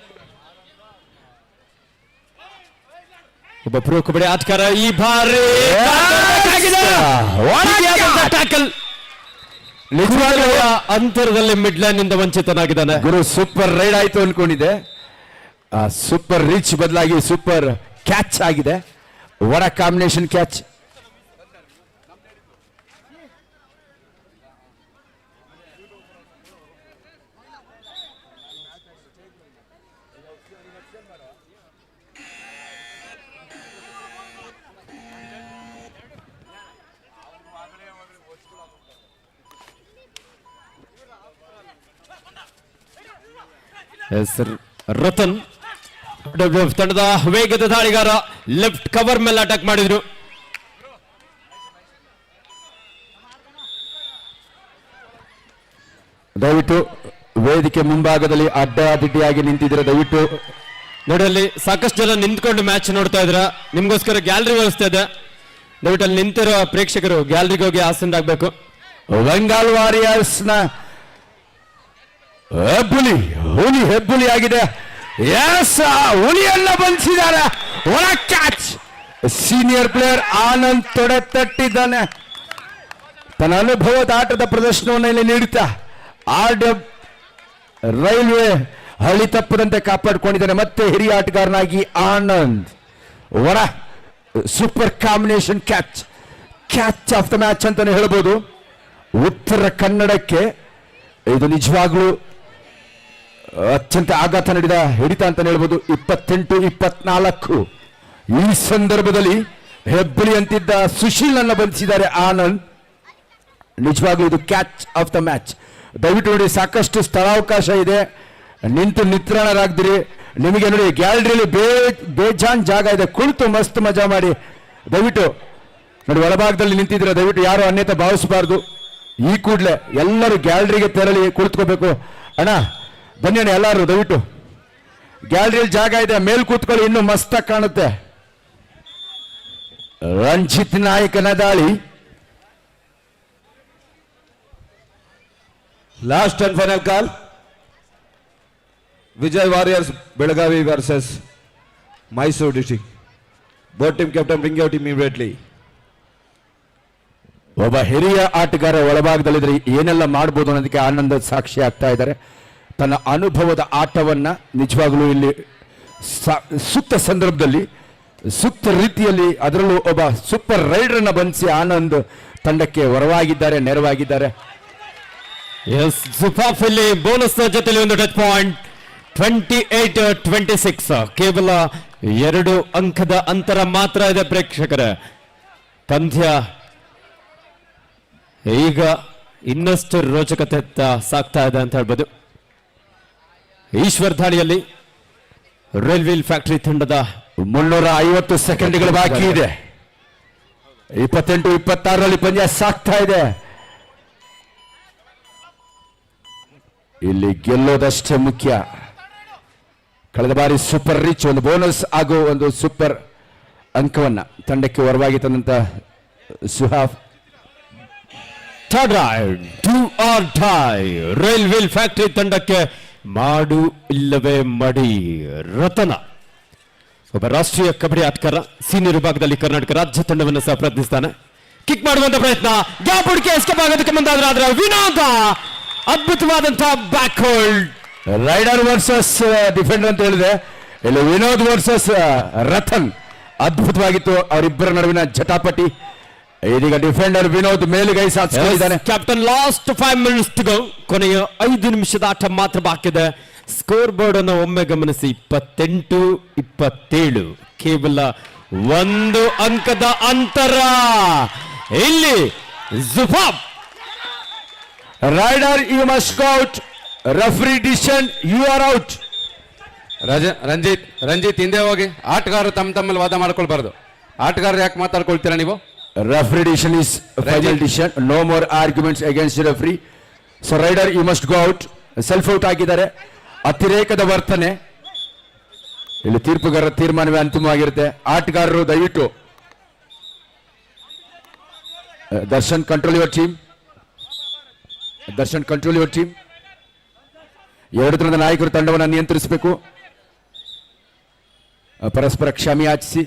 ಒಬ್ಬ ಪ್ರೊ ಕಬಡ್ಡಿ ಆಟಗಾರ. ಈ ಬಾರಿ ಟ್ಯಾಕಲ್ ಅಂತರದಲ್ಲಿ ಮಿಡ್ಲ್ಯಾಂಡ್ ನಿಂದ ವಂಚಿತನಾಗಿದ್ದಾನೆ. ಗುರು ಸೂಪರ್ ರೈಡ್ ಆಯ್ತು ಅನ್ಕೊಂಡಿದ್ದೆ, ಸೂಪರ್ ರೀಚ್ ಬದಲಾಗಿ ಸೂಪರ್ ಕ್ಯಾಚ್ ಆಗಿದೆ. ವಡ ಕಾಂಬಿನೇಷನ್ ಕ್ಯಾಚ್. ರತನ್ ತಂಡದ ವೇಗದ ದಾಳಿಗಾರ ಲೆಫ್ಟ್ ಕವರ್ ಮೇಲೆ ಅಟ್ಯಾಕ್ ಮಾಡಿದ್ರು. ದಯವಿಟ್ಟು ವೇದಿಕೆ ಮುಂಭಾಗದಲ್ಲಿ ಅಡ್ಡಾದಿಡ್ಡಿಯಾಗಿ ನಿಂತಿದ್ರೆ ದಯವಿಟ್ಟು ನೋಡಲ್ಲಿ ಸಾಕಷ್ಟು ಜನ ನಿಂತ್ಕೊಂಡು ಮ್ಯಾಚ್ ನೋಡ್ತಾ ಇದ್ರ. ನಿಮ್ಗೋಸ್ಕರ ಗ್ಯಾಲರಿ ವ್ಯವಸ್ಥೆ ಇದೆ. ದಯವಿಟ್ಟು ಅಲ್ಲಿ ನಿಂತಿರೋ ಪ್ರೇಕ್ಷಕರು ಗ್ಯಾಲರಿಗೆ ಹೋಗಿ ಆಸೀನರಾಗಬೇಕು. ಬೆಂಗಾಲ್ ವಾರಿಯರ್ಸ್ ನ ಹುಲಿ ಹೆಬ್ಬುಲಿ ಆಗಿದೆ. ಹುಲಿಯನ್ನ ಬಂಧಿಸಿದ್ದಾರೆ. ಒಳ ಕ್ಯಾಚ್. ಸೀನಿಯರ್ ಪ್ಲೇಯರ್ ಆನಂದ್ ತೊಡೆ ತಟ್ಟಿದ್ದಾನೆ. ತನ್ನ ಅನುಭವದ ಆಟದ ಪ್ರದರ್ಶನವನ್ನು ಇಲ್ಲಿ ನೀಡುತ್ತಾ ರೈಲ್ವೆ ಹಳಿ ತಪ್ಪದಂತೆ ಕಾಪಾಡಿಕೊಂಡಿದ್ದಾನೆ. ಮತ್ತೆ ಹಿರಿಯ ಆಟಗಾರನಾಗಿ ಆನಂದ್ ಒಳ super combination catch of the match ಅಂತಾನೆ ಹೇಳ್ಬೋದು. ಉತ್ತರ ಕನ್ನಡಕ್ಕೆ ಇದು ನಿಜವಾಗ್ಲೂ ಅತ್ಯಂತ ಆಘಾತ ನಡೆದ ಹಿಡಿತ ಅಂತ ಹೇಳ್ಬೋದು. 28-24 ಈ ಸಂದರ್ಭದಲ್ಲಿ ಹೆಬ್ಬುಲಿ ಅಂತಿದ್ದ ಸುಶೀಲ್ ಅನ್ನ ಬಂಧಿಸಿದ್ದಾರೆ ಆನಂದ್. ನಿಜವಾಗ್ಲೂ ಇದು ಕ್ಯಾಚ್ ಆಫ್ ದ ಮ್ಯಾಚ್. ದಯವಿಟ್ಟು ನೋಡಿ, ಸಾಕಷ್ಟು ಸ್ಥಳಾವಕಾಶ ಇದೆ, ನಿಂತು ನಿತ್ರಾಣರಾಗ್ದಿರಿ. ನಿಮಗೆ ನೋಡಿ ಗ್ಯಾಲರಿಯಲ್ಲಿ ಬೇಜಾನ್ ಜಾಗ ಇದೆ, ಕುಳಿತು ಮಸ್ತ್ ಮಜಾ ಮಾಡಿ. ದಯವಿಟ್ಟು ನೋಡಿ, ಒಳಭಾಗದಲ್ಲಿ ನಿಂತಿದ್ರೆ ದಯವಿಟ್ಟು ಯಾರು ಅನ್ಯತೆ ಭಾವಿಸಬಾರ್ದು. ಈ ಕೂಡಲೇ ಎಲ್ಲರೂ ಗ್ಯಾಲರಿಗೆ ತೆರಳಿ ಕುಳಿತುಕೋಬೇಕು. ಅಣ್ಣ ಬನ್ನಿ ಅಣ್ಣ, ಎಲ್ಲರೂ ದಯವಿಟ್ಟು ಗ್ಯಾಲರಿಯಲ್ಲಿ ಜಾಗ ಇದೆ, ಮೇಲ್ ಕೂತ್ಕೊಳ್ಳಿ, ಇನ್ನೂ ಮಸ್ತಾಗಿ ಕಾಣುತ್ತೆ. ರಂಜಿತ್ ನಾಯಕನ ದಾಳಿ. Last and final call. Vijay Warriors Belagavi versus Mysore district. Both team captain bring your team immediately. ಒಬ್ಬ ಹಿರಿಯ ಆಟಗಾರ ಒಳಭಾಗದಲ್ಲಿದ್ರೆ ಏನೆಲ್ಲ ಮಾಡ್ಬೋದು ಅನ್ನೋದಕ್ಕೆ ಆನಂದ ಸಾಕ್ಷಿ ಆಗ್ತಾ ಇದ್ದಾರೆ. ತನ್ನ ಅನುಭವದ ಆಟವನ್ನ ನಿಜವಾಗ್ಲೂ ಇಲ್ಲಿ ಸೂಕ್ತ ಸಂದರ್ಭದಲ್ಲಿ ಸೂಕ್ತ ರೀತಿಯಲ್ಲಿ, ಅದರಲ್ಲೂ ಒಬ್ಬ ಸೂಪರ್ ರೈಡರ್ ಅನ್ನ ಬಂಧಿಸಿ ಆನಂದ್ ತಂಡಕ್ಕೆ ಹೊರವಾಗಿದ್ದಾರೆ, ನೆರವಾಗಿದ್ದಾರೆ. ಎಸ್, ಜುಫಾಫ್ ಇಲ್ಲಿ ಬೋನಸ್ ಜೊತೆಲಿ ಒಂದು ಟಚ್ ಪಾಯಿಂಟ್. 28-26 ಕೇವಲ 2 ಅಂಕದ ಅಂತರ ಮಾತ್ರ ಇದೆ ಪ್ರೇಕ್ಷಕರ. ಪಂದ್ಯ ಈಗ ಇನ್ನಷ್ಟು ರೋಚಕತೆ ಸಾಕ್ತಾ ಇದೆ ಅಂತ ಹೇಳ್ಬೋದು. ಈಶ್ವರ್ ದಾಳಿಯಲ್ಲಿ ರೈಲ್ ವೀಲ್ ಫ್ಯಾಕ್ಟರಿ ತಂಡದ 350 ಸೆಕೆಂಡ್ಗಳು ಬಾಕಿ ಇದೆ. 28-26 ಪಂದ್ಯ ಸಾಕ್ತಾ ಇದೆ. ಇಲ್ಲಿ ಗೆಲ್ಲೋದಷ್ಟೇ ಮುಖ್ಯ. ಕಳೆದ ಬಾರಿ ಸೂಪರ್ ರಿಚ್ ಒಂದು ಬೋನಸ್ ಹಾಗೂ ಒಂದು ಸೂಪರ್ ಅಂಕವನ್ನ ತಂಡಕ್ಕೆ ಹೊರವಾಗಿ ತಂದಂತ ಸುಹಾಫ್. ರೈಲ್ ವೀಲ್ ಫ್ಯಾಕ್ಟರಿ ತಂಡಕ್ಕೆ ಮಾಡು ಇಲ್ಲವೇ ಮಡಿ. ರತನ ಒಬ್ಬ ರಾಷ್ಟ್ರೀಯ ಕಬಡ್ಡಿ ಆಟಗಾರ, ಸೀನಿಯರ್ ವಿಭಾಗದಲ್ಲಿ ಕರ್ನಾಟಕ ರಾಜ್ಯ ತಂಡವನ್ನು ಸಹ ಪ್ರಯತ್ನಿಸ್ತಾನೆ. ಕಿಕ್ ಮಾಡುವಂತ ಪ್ರಯತ್ನ, ಗ್ಯಾಪ್ ಹುಡುಕಿ ಎಸ್ಕೇಪ್ ಆಗೋದಕ್ಕೆ ಮುಂದಾದ್ರೆ ವಿನೋದ ಅದ್ಭುತವಾದಂತಹ back hold. Raider versus defender ಅಂತ ಹೇಳಿದೆ, ಇಲ್ಲಿ ವಿನೋದ್ ವರ್ಸಸ್ ರತನ್ ಅದ್ಭುತವಾಗಿತ್ತು ಅವರಿಬ್ಬರ ನಡುವಿನ ಜಟಾಪಟಿ. ಇದೀಗ ಡಿಫೆಂಡರ್ ವಿನೋದ್ ಮೇಲುಗೈ ಸಾಧಿಸಿದ್ದಾನೆ. Captain last 5 minutes to go. ಕೊನೆಯ 5 ನಿಮಿಷದ ಆಟ ಮಾತ್ರ ಬಾಕಿ ಇದೆ. ಸ್ಕೋರ್ ಬೋರ್ಡ್ ಅನ್ನು ಒಮ್ಮೆ ಗಮನಿಸಿ, 28-27 ಕೇವಲ 1 ಅಂಕದ ಅಂತರ. ಇಲ್ಲಿ ಜುಫಾಬ್ raider you must go out, referee decision you are out. Ranjit ಹಿಂದೆ ಹೋಗಿ. ಆಟಗಾರರು ತಮ್ಮಲ್ಲಿ ವಾದ ಮಾಡ್ಕೊಳ್ಬಾರ್ದು. ಆಟಗಾರರು ಯಾಕೆ ಮಾತಾಡ್ಕೊಳ್ತೀರಾ ನೀವು? Referee decision is final decision. No more arguments against the referee. So rider, you must go out. Self out ಆಗಿದ್ದಾರೆ. ಅತಿರೇಕದ ವರ್ತನೆ. ಇಲ್ಲಿ ತೀರ್ಪುಗಾರರ ತೀರ್ಮಾನವೇ ಅಂತಿಮವಾಗಿರುತ್ತೆ. ಆಟಗಾರರು ದಯವಿಟ್ಟು Darshan control your team. Darshan control your team. ಎರಡು ತಂಡದ ನಾಯಕರು ತಂಡವನ್ನು ನಿಯಂತ್ರಿಸಬೇಕು. ಪರಸ್ಪರ ಕ್ಷಮೆ ಯಾಚಿಸಿ.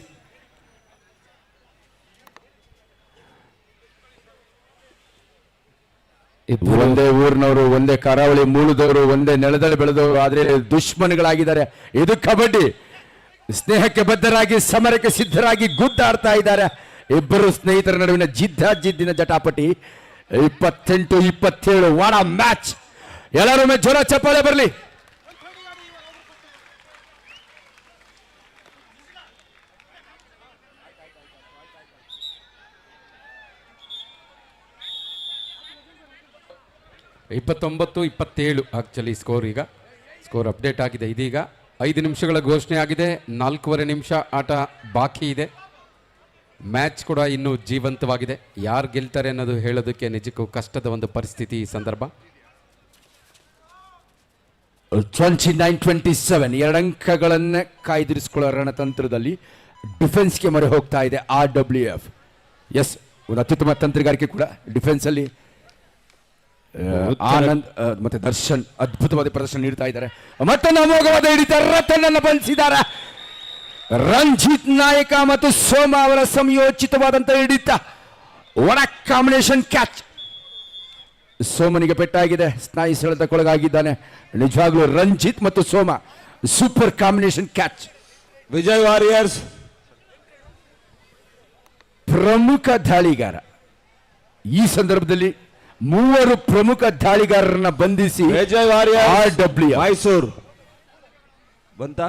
ಒಂದೇ ಊರಿನವರು, ಒಂದೇ ಕರಾವಳಿ ಮೂಲದವರು, ಒಂದೇ ನೆಲದಲ್ಲಿ ಬೆಳೆದವರು, ಆದ್ರೆ ದುಶ್ಮನ್ಗಳಾಗಿದ್ದಾರೆ. ಇದು ಕಬಡ್ಡಿ. ಸ್ನೇಹಕ್ಕೆ ಬದ್ಧರಾಗಿ ಸಮರಕ್ಕೆ ಸಿದ್ಧರಾಗಿ ಗುದ್ದಾಡ್ತಾ ಇದ್ದಾರೆ. ಇಬ್ಬರು ಸ್ನೇಹಿತರ ನಡುವಿನ ಜಿದ್ದಿನ ಜಟಾಪಟಿ. 28-27 ವಾಡ ಮ್ಯಾಚ್. ಎಲ್ಲರೂ ಜೋರ ಚಪ್ಪಾಳೆ ಬರಲಿ. ಇಪ್ಪತ್ತೊಂಬತ್ತು 27 ಆಕ್ಚುಲಿ ಸ್ಕೋರ್ ಅಪ್ಡೇಟ್ ಆಗಿದೆ. ಇದೀಗ 5 ನಿಮಿಷಗಳ ಘೋಷಣೆ ಆಗಿದೆ. 4.25 ನಿಮಿಷ ಆಟ ಬಾಕಿ ಇದೆ. ಮ್ಯಾಚ್ ಕೂಡ ಇನ್ನೂ ಜೀವಂತವಾಗಿದೆ. ಯಾರು ಗೆಲ್ತಾರೆ ಅನ್ನೋದು ಹೇಳೋದಕ್ಕೆ ನಿಜಕ್ಕೂ ಕಷ್ಟದ ಒಂದು ಪರಿಸ್ಥಿತಿ ಈ ಸಂದರ್ಭ. 29-27 2 ಅಂಕಗಳನ್ನೇ ಕಾಯ್ದಿರಿಸಿಕೊಳ್ಳೋ ರಣತಂತ್ರದಲ್ಲಿ ಡಿಫೆನ್ಸ್ಗೆ ಮೊರೆ ಹೋಗ್ತಾ ಇದೆ RWF. ಎಸ್, ಒಂದು ಅತ್ಯುತ್ತಮ ತಂತ್ರಗಾರಿಕೆ ಕೂಡ ಡಿಫೆನ್ಸ್ ಅಲ್ಲಿ. ಆನಂದ್ ಮತ್ತೆ ದರ್ಶನ್ ಅದ್ಭುತವಾದ ಪ್ರದರ್ಶನ ನೀಡ್ತಾ ಇದ್ದಾರೆ. ಮತ್ತೊಂದು ಅಮೋಘವಾದ ಹಿಡಿತ ರತನನ್ನ ಬಂಧಿಸಿದ್ದಾರೆ. ರಂಜಿತ್ ನಾಯಕ ಮತ್ತು ಸೋಮ ಅವರ ಸಂಯೋಚಿತವಾದಂತಹ ಹಿಡಿತ. ಒಳ ಕಾಂಬಿನೇಷನ್ ಕ್ಯಾಚ್. ಸೋಮನಿಗೆ ಪೆಟ್ಟಾಗಿದೆ, ಸ್ನಾಯು ಸೆಳೆತಕ್ಕೊಳಗಾಗಿದ್ದಾನೆ. ನಿಜವಾಗ್ಲೂ ರಂಜಿತ್ ಮತ್ತು Soma super combination catch. Vijay warriors ಪ್ರಮುಖ ದಾಳಿಗಾರ. ಈ ಸಂದರ್ಭದಲ್ಲಿ 3 ಪ್ರಮುಖ ದಾಳಿಗಾರರನ್ನ ಬಂಧಿಸಿ ವಿಜಯ್ ವಾರಿಯರ್ಸ್ RWF ಮೈಸೂರು ಬಂತ.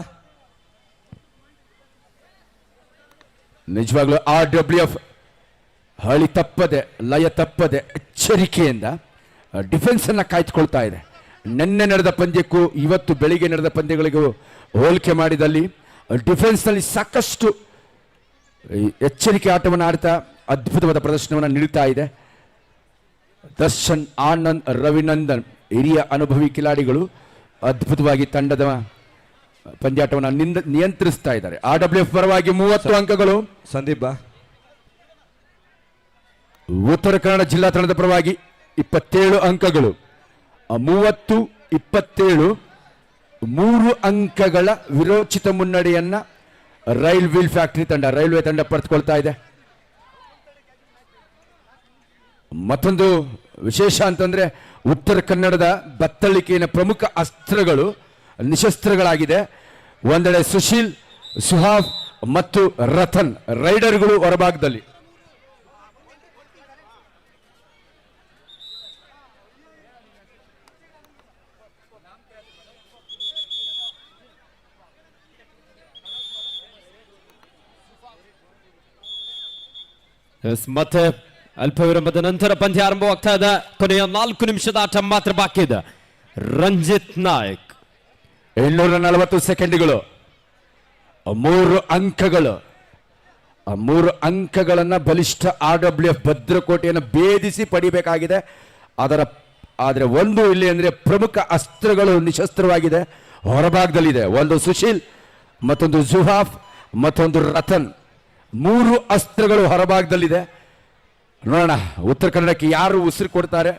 ನಿಜವಾಗ್ಲೂ RWF ಹಳಿ ತಪ್ಪದೆ, ಲಯ ತಪ್ಪದೆ, ಎಚ್ಚರಿಕೆಯಿಂದ ಡಿಫೆನ್ಸ್ ಅನ್ನ ಕಾಯ್ದುಕೊಳ್ತಾ ಇದೆ. ನಿನ್ನೆ ನಡೆದ ಪಂದ್ಯಕ್ಕೂ ಇವತ್ತು ಬೆಳಿಗ್ಗೆ ನಡೆದ ಪಂದ್ಯಗಳಿಗೂ ಹೋಲಿಕೆ ಮಾಡಿದಲ್ಲಿ ಡಿಫೆನ್ಸ್ ನಲ್ಲಿ ಸಾಕಷ್ಟು ಎಚ್ಚರಿಕೆ ಆಟವನ್ನು ಆಡ್ತಾ ಅದ್ಭುತವಾದ ಪ್ರದರ್ಶನವನ್ನು ನೀಡುತ್ತಾ ಇದೆ. ದರ್ಶನ್, ಆನಂದ್, ರವಿನಂದನ್ ಹಿರಿಯ ಅನುಭವಿ ಕಿಲಾಡಿಗಳು ಅದ್ಭುತವಾಗಿ ತಂಡದ ಪಂದ್ಯಾಟವನ್ನು ನಿಯಂತ್ರಿಸ್ತಾ ಇದ್ದಾರೆ. RWF ಪರವಾಗಿ 30 ಅಂಕಗಳು. ಸಂದೀಪ್ ಉತ್ತರ ಕನ್ನಡ ಜಿಲ್ಲಾ ತಂಡದ ಪರವಾಗಿ 27 ಅಂಕಗಳು. 30-27 3 ಅಂಕಗಳ ವಿರೋಚಿತ ಮುನ್ನಡೆಯನ್ನ ರೈಲ್ವೆ ಫ್ಯಾಕ್ಟರಿ ತಂಡ ಪಡೆದುಕೊಳ್ತಾ ಇದೆ. ಮತ್ತೊಂದು ವಿಶೇಷ ಅಂತಂದ್ರೆ ಉತ್ತರ ಕನ್ನಡದ ಬತ್ತಳಿಕೆಯ ಪ್ರಮುಖ ಅಸ್ತ್ರಗಳು ನಿಶಸ್ತ್ರಗಳಾಗಿದೆ. ಒಂದೆಡೆ ಸುಶೀಲ್, ಸುಹಾಫ್ ಮತ್ತು ರತನ್ ರೈಡರ್ಗಳು ಹೊರಭಾಗದಲ್ಲಿ. ಮತ್ತೆ ಅಲ್ಪ ವಿರಾಮದ ನಂತರ ಪಂದ್ಯ ಆರಂಭವಾಗ್ತಾ ಇದೆ. ಕೊನೆಯ 4 ನಿಮಿಷದ ಆಟ ಮಾತ್ರ ಬಾಕಿ ಇದೆ. ರಂಜಿತ್ ನಾಯಕ್ 840 ಸೆಕೆಂಡ್ಗಳು, 3 ಅಂಕಗಳು. 3 ಅಂಕಗಳನ್ನ ಬಲಿಷ್ಠ RWF ಭದ್ರಕೋಟೆಯನ್ನು ಭೇದಿಸಿ ಪಡಿಬೇಕಾಗಿದೆ. ಆದರೆ ಒಂದು ಇಲ್ಲಿ ಅಂದ್ರೆ ಪ್ರಮುಖ ಅಸ್ತ್ರಗಳು ನಿಶಸ್ತ್ರವಾಗಿದೆ, ಹೊರಭಾಗದಲ್ಲಿದೆ. ಒಂದು ಸುಶೀಲ್, ಮತ್ತೊಂದು ಜುಹಾಫ್, ಮತ್ತೊಂದು ರತನ್. 3 ಅಸ್ತ್ರಗಳು ಹೊರಭಾಗದಲ್ಲಿದೆ. ನೋಡೋಣ ಉತ್ತರ ಕನ್ನಡಕ್ಕೆ ಯಾರು ಉಸಿರು ಕೊಡ್ತಾರೆ,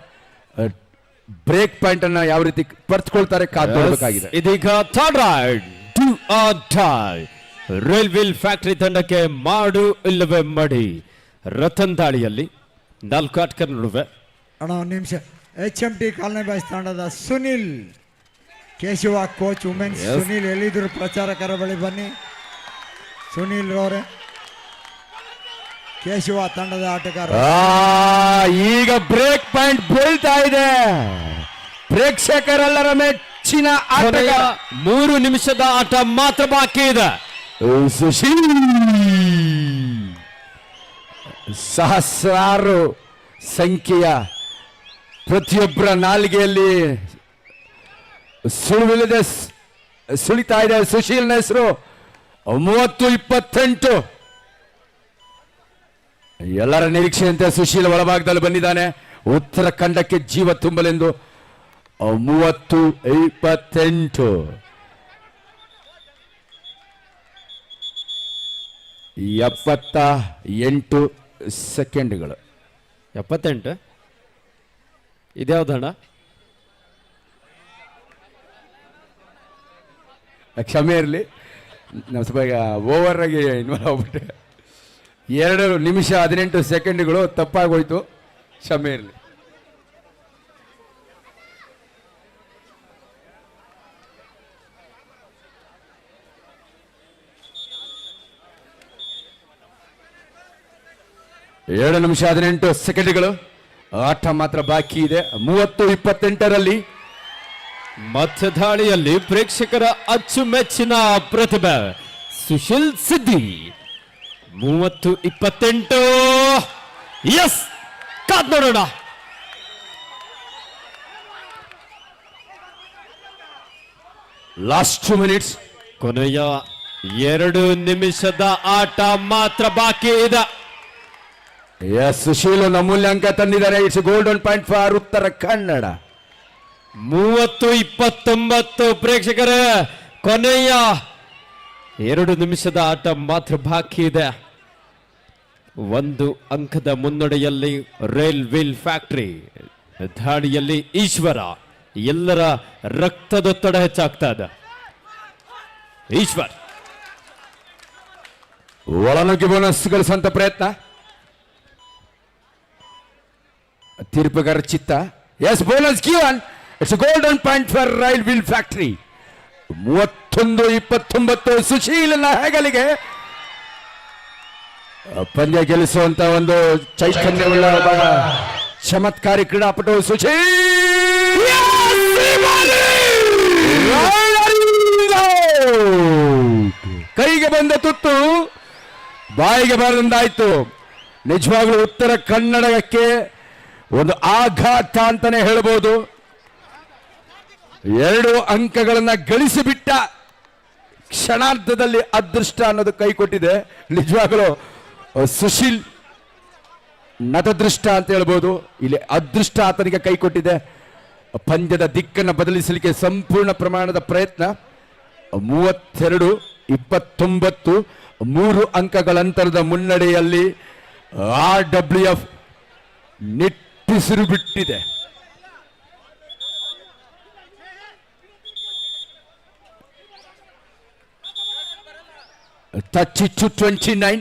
ಬ್ರೇಕ್ ಪಾಯಿಂಟ್ ಅನ್ನ ಯಾವ ರೀತಿ ಪರ್ಚ್ಕೊಳ್ತಾರೆ ಕಾದು ನೋಡಬೇಕಾಗಿದೆ. ಇದೀಗ third raid do or die. Railway factory ತಂಡಕ್ಕೆ ಮಾಡು ಇಲ್ಲವೇ ಮಡಿ. ರತನ್ ದಾಳಿಯಲ್ಲಿ 4 ಆಟಗಾರ ನಡುವೆ. ಅಣ್ಣ ಒಂದು ನಿಮಿಷ. HMT ಕಾಲನಿ ಬಾಯ್ಸ್ ತಂಡದ ಸುನಿಲ್ ಕೇಶವ ಕೋಚ್ ವುಮೆನ್ಸ್. ಸುನಿಲ್ ಎಲ್ಲಿದ್ರು ಪ್ರಚಾರಕರ ಬಳಿ ಬನ್ನಿ. ಸುನಿಲ್ ರವರೇ, ಕೇಶವ ತಂಡದ ಆಟಗಾರ. ಈಗ ಬ್ರೇಕ್ ಪಾಯಿಂಟ್ ಬೀಳ್ತಾ ಇದೆ. ಪ್ರೇಕ್ಷಕರೆಲ್ಲರ ಮೆಚ್ಚಿನ ಆಟಗಾರ. 3 ನಿಮಿಷದ ಆಟ ಮಾತ್ರ ಬಾಕಿ ಇದೆ. ಸುಶೀಲ್ ಸಹಸ್ರಾರು ಸಂಖ್ಯೆಯ ಪ್ರತಿಯೊಬ್ಬರ ನಾಲಿಗೆಯಲ್ಲಿ ಸುಳಿವಿಲ್ಲದೆ ಸುಳಿತಾ ಇದೆ ಸುಶೀಲ್ನ ಹೆಸರು. 30-28 ಎಲ್ಲರ ನಿರೀಕ್ಷೆಯಂತೆ ಸುಶೀಲ್ ಒಳಭಾಗದಲ್ಲಿ ಬಂದಿದ್ದಾನೆ. ಉತ್ತರ ಖಂಡಕ್ಕೆ ಜೀವ ತುಂಬಲೆಂದು 30-28 78 ಸೆಕೆಂಡ್ಗಳು. 78 ಇದ್ಯಾವ್ದಣ್ಣ? ಕ್ಷಮೆ ಇರಲಿ, ನಾವು ಸ್ವಲ್ಪ ಓವರ್ ಆಗಿ ಇನ್ವಾಲ್ವ್ ಆಗ್ಬಿಟ್ಟೆ. 2 ನಿಮಿಷ 18 ಸೆಕೆಂಡ್ಗಳು ತಪ್ಪಾಗೋಯ್ತು, ಕ್ಷಮೆ ಇರಲಿ. ಎರಡು ನಿಮಿಷ 18 ಸೆಕೆಂಡ್ಗಳು ಆಟ ಮಾತ್ರ ಬಾಕಿ ಇದೆ. 30-28 ಮಧ್ಯದಾಳಿಯಲ್ಲಿ ಪ್ರೇಕ್ಷಕರ ಅಚ್ಚುಮೆಚ್ಚಿನ ಪ್ರತಿಭೆ ಸುಶೀಲ್ ಸಿದ್ದಿ. 30-28. ಎಸ್, ಕಾದ್ ನೋಡೋಣ. Last 2 minutes. ಕೊನೆಯ 2 ನಿಮಿಷದ ಆಟ ಮಾತ್ರ ಬಾಕಿ ಇದೆ. ಎಸ್, ಸುಶೀಲ್ ಒಂದು ಅಮೂಲ್ಯ ಅಂಕ ತಂದಿದ್ದಾರೆ. It's golden point for Uttara Kannada. 30-29 ಪ್ರೇಕ್ಷಕರೇ, ಕೊನೆಯ 2 ನಿಮಿಷದ ಆಟ ಮಾತ್ರ ಬಾಕಿ ಇದೆ. 1 ಅಂಕದ ಮುನ್ನಡೆಯಲ್ಲಿ ರೈಲ್ ವೀಲ್ ಫ್ಯಾಕ್ಟರಿ. ದಾಳಿಯಲ್ಲಿ ಈಶ್ವರ. ಎಲ್ಲರ ರಕ್ತದೊತ್ತಡ ಹೆಚ್ಚಾಗ್ತಾ ಇದೆ. ಈಶ್ವರ್ ಒಳನುಗ್ಗಿ ಬೋನಸ್ ಗಳಿಸುವಂತ ಪ್ರಯತ್ನ. ತೀರ್ಪುಗಾರ ಚಿತ್ತ. Yes, bonus given. It's golden point for rail wheel factory. 31-29 ಸುಶೀಲನ ಹೆಗಲಿಗೆ ಪಂದ್ಯ ಗೆಲ್ಲಿಸುವಂತ ಒಂದು ಚೈತನ್ಯವುಳ್ಳ ಒಬ್ಬ ಚಮತ್ಕಾರಿ ಕ್ರೀಡಾಪಟು ಸುಶೀಲ್. ಕೈಗೆ ಬಂದ ತುತ್ತು ಬಾಯಿಗೆ ಬರದಂದಾಯ್ತು. ನಿಜವಾಗ್ಲೂ ಉತ್ತರ ಕನ್ನಡಕ್ಕೆ ಒಂದು ಆಘಾತ ಅಂತಾನೆ ಹೇಳ್ಬೋದು. 2 ಅಂಕಗಳನ್ನ ಗಳಿಸಿಬಿಟ್ಟ ಕ್ಷಣಾರ್ಧದಲ್ಲಿ ಅದೃಷ್ಟ ಅನ್ನೋದು ಕೈ ಕೊಟ್ಟಿದೆ. ನಿಜವಾಗಲೂ ಸುಶೀಲ್ ನತದೃಷ್ಟ ಅಂತ ಹೇಳ್ಬೋದು. ಇಲ್ಲಿ ಅದೃಷ್ಟ ಆತನಿಗೆ ಕೈ ಕೊಟ್ಟಿದೆ. ಪಂದ್ಯದ ದಿಕ್ಕನ್ನು ಬದಲಿಸಲಿಕ್ಕೆ ಸಂಪೂರ್ಣ ಪ್ರಮಾಣದ ಪ್ರಯತ್ನ. 32-29 3 ಅಂಕಗಳ ಅಂತರದ ಮುನ್ನಡೆಯಲ್ಲಿ RWF ನಿಟ್ಟಿಸಿರು ಬಿಟ್ಟಿದೆ. Touch to 29.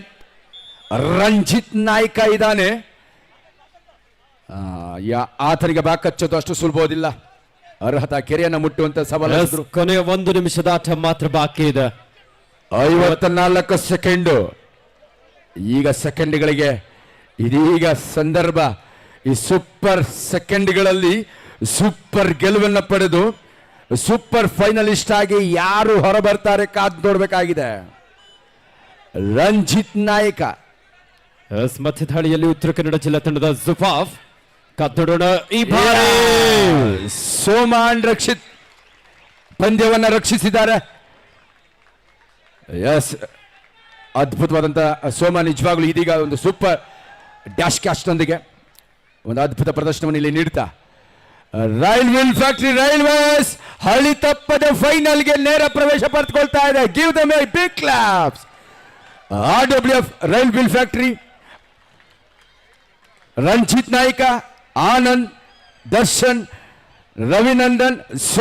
ರಂಜಿತ್ ನಾಯ್ಕ ಇದ್ದಾನೆ. ಆತನಿಗೆ ಬ್ಯಾಕ್ ಹಚ್ಚೋದು ಅಷ್ಟು ಸುಲಭೋದಿಲ್ಲ. ಅರ್ಹತಾ ಕೆರೆಯನ್ನು ಮುಟ್ಟುವಂತ ಸವಾಲು. ಕೊನೆಯ 1 ನಿಮಿಷದ ಆಟ ಮಾತ್ರ ಬಾಕಿ ಇದೆ. 54 ಸೆಕೆಂಡು. ಈಗ ಸೆಕೆಂಡ್ಗಳಿಗೆ ಇದೀಗ ಸಂದರ್ಭ. ಈ ಸೂಪರ್ ಸೆಕೆಂಡ್ಗಳಲ್ಲಿ ಸೂಪರ್ ಗೆಲುವನ್ನು ಪಡೆದು ಸೂಪರ್ ಫೈನಲಿಸ್ಟ್ ಆಗಿ ಯಾರು ಹೊರಬರ್ತಾರೆ ಕಾದು ನೋಡಬೇಕಾಗಿದೆ. ರಂಜಿತ್ ನಾಯಕ. ಮಧ್ಯದಾಳಿಯಲ್ಲಿ ಉತ್ತರ ಕನ್ನಡ ಜಿಲ್ಲಾ ತಂಡದ ಜುಫಾಫ್. ಕಾದೋಡೋಣ ಈ ಬಾರಿ. ಸೋಮಾನ್ ರಕ್ಷಿತ್ ಪಂದ್ಯವನ್ನ ರಕ್ಷಿಸಿದ್ದಾರೆ. ಎಸ್, ಅದ್ಭುತವಾದಂತ ಸೋಮ ನಿಜವಾಗ್ಲೂ ಇದೀಗ ಒಂದು ಸೂಪರ್ ಡ್ಯಾಶ್ ಕ್ಯಾಸ್ಟ್ ನೊಂದಿಗೆ ಒಂದು ಅದ್ಭುತ ಪ್ರದರ್ಶನವನ್ನು ಇಲ್ಲಿ ನೀಡ್ತಾ ರೈಲ್ ವೀಲ್ ಫ್ಯಾಕ್ಟರಿ ರೈಲ್ವೇಸ್ ಹಳಿ ತಪ್ಪದೆ ಫೈನಲ್ಗೆ ನೇರ ಪ್ರವೇಶ ಪಡೆದುಕೊಳ್ತಾ ಇದೆ. Give them a big claps. RWF rail wheel factory, Ranjit Naik, Anand, Darshan, Ravinandan.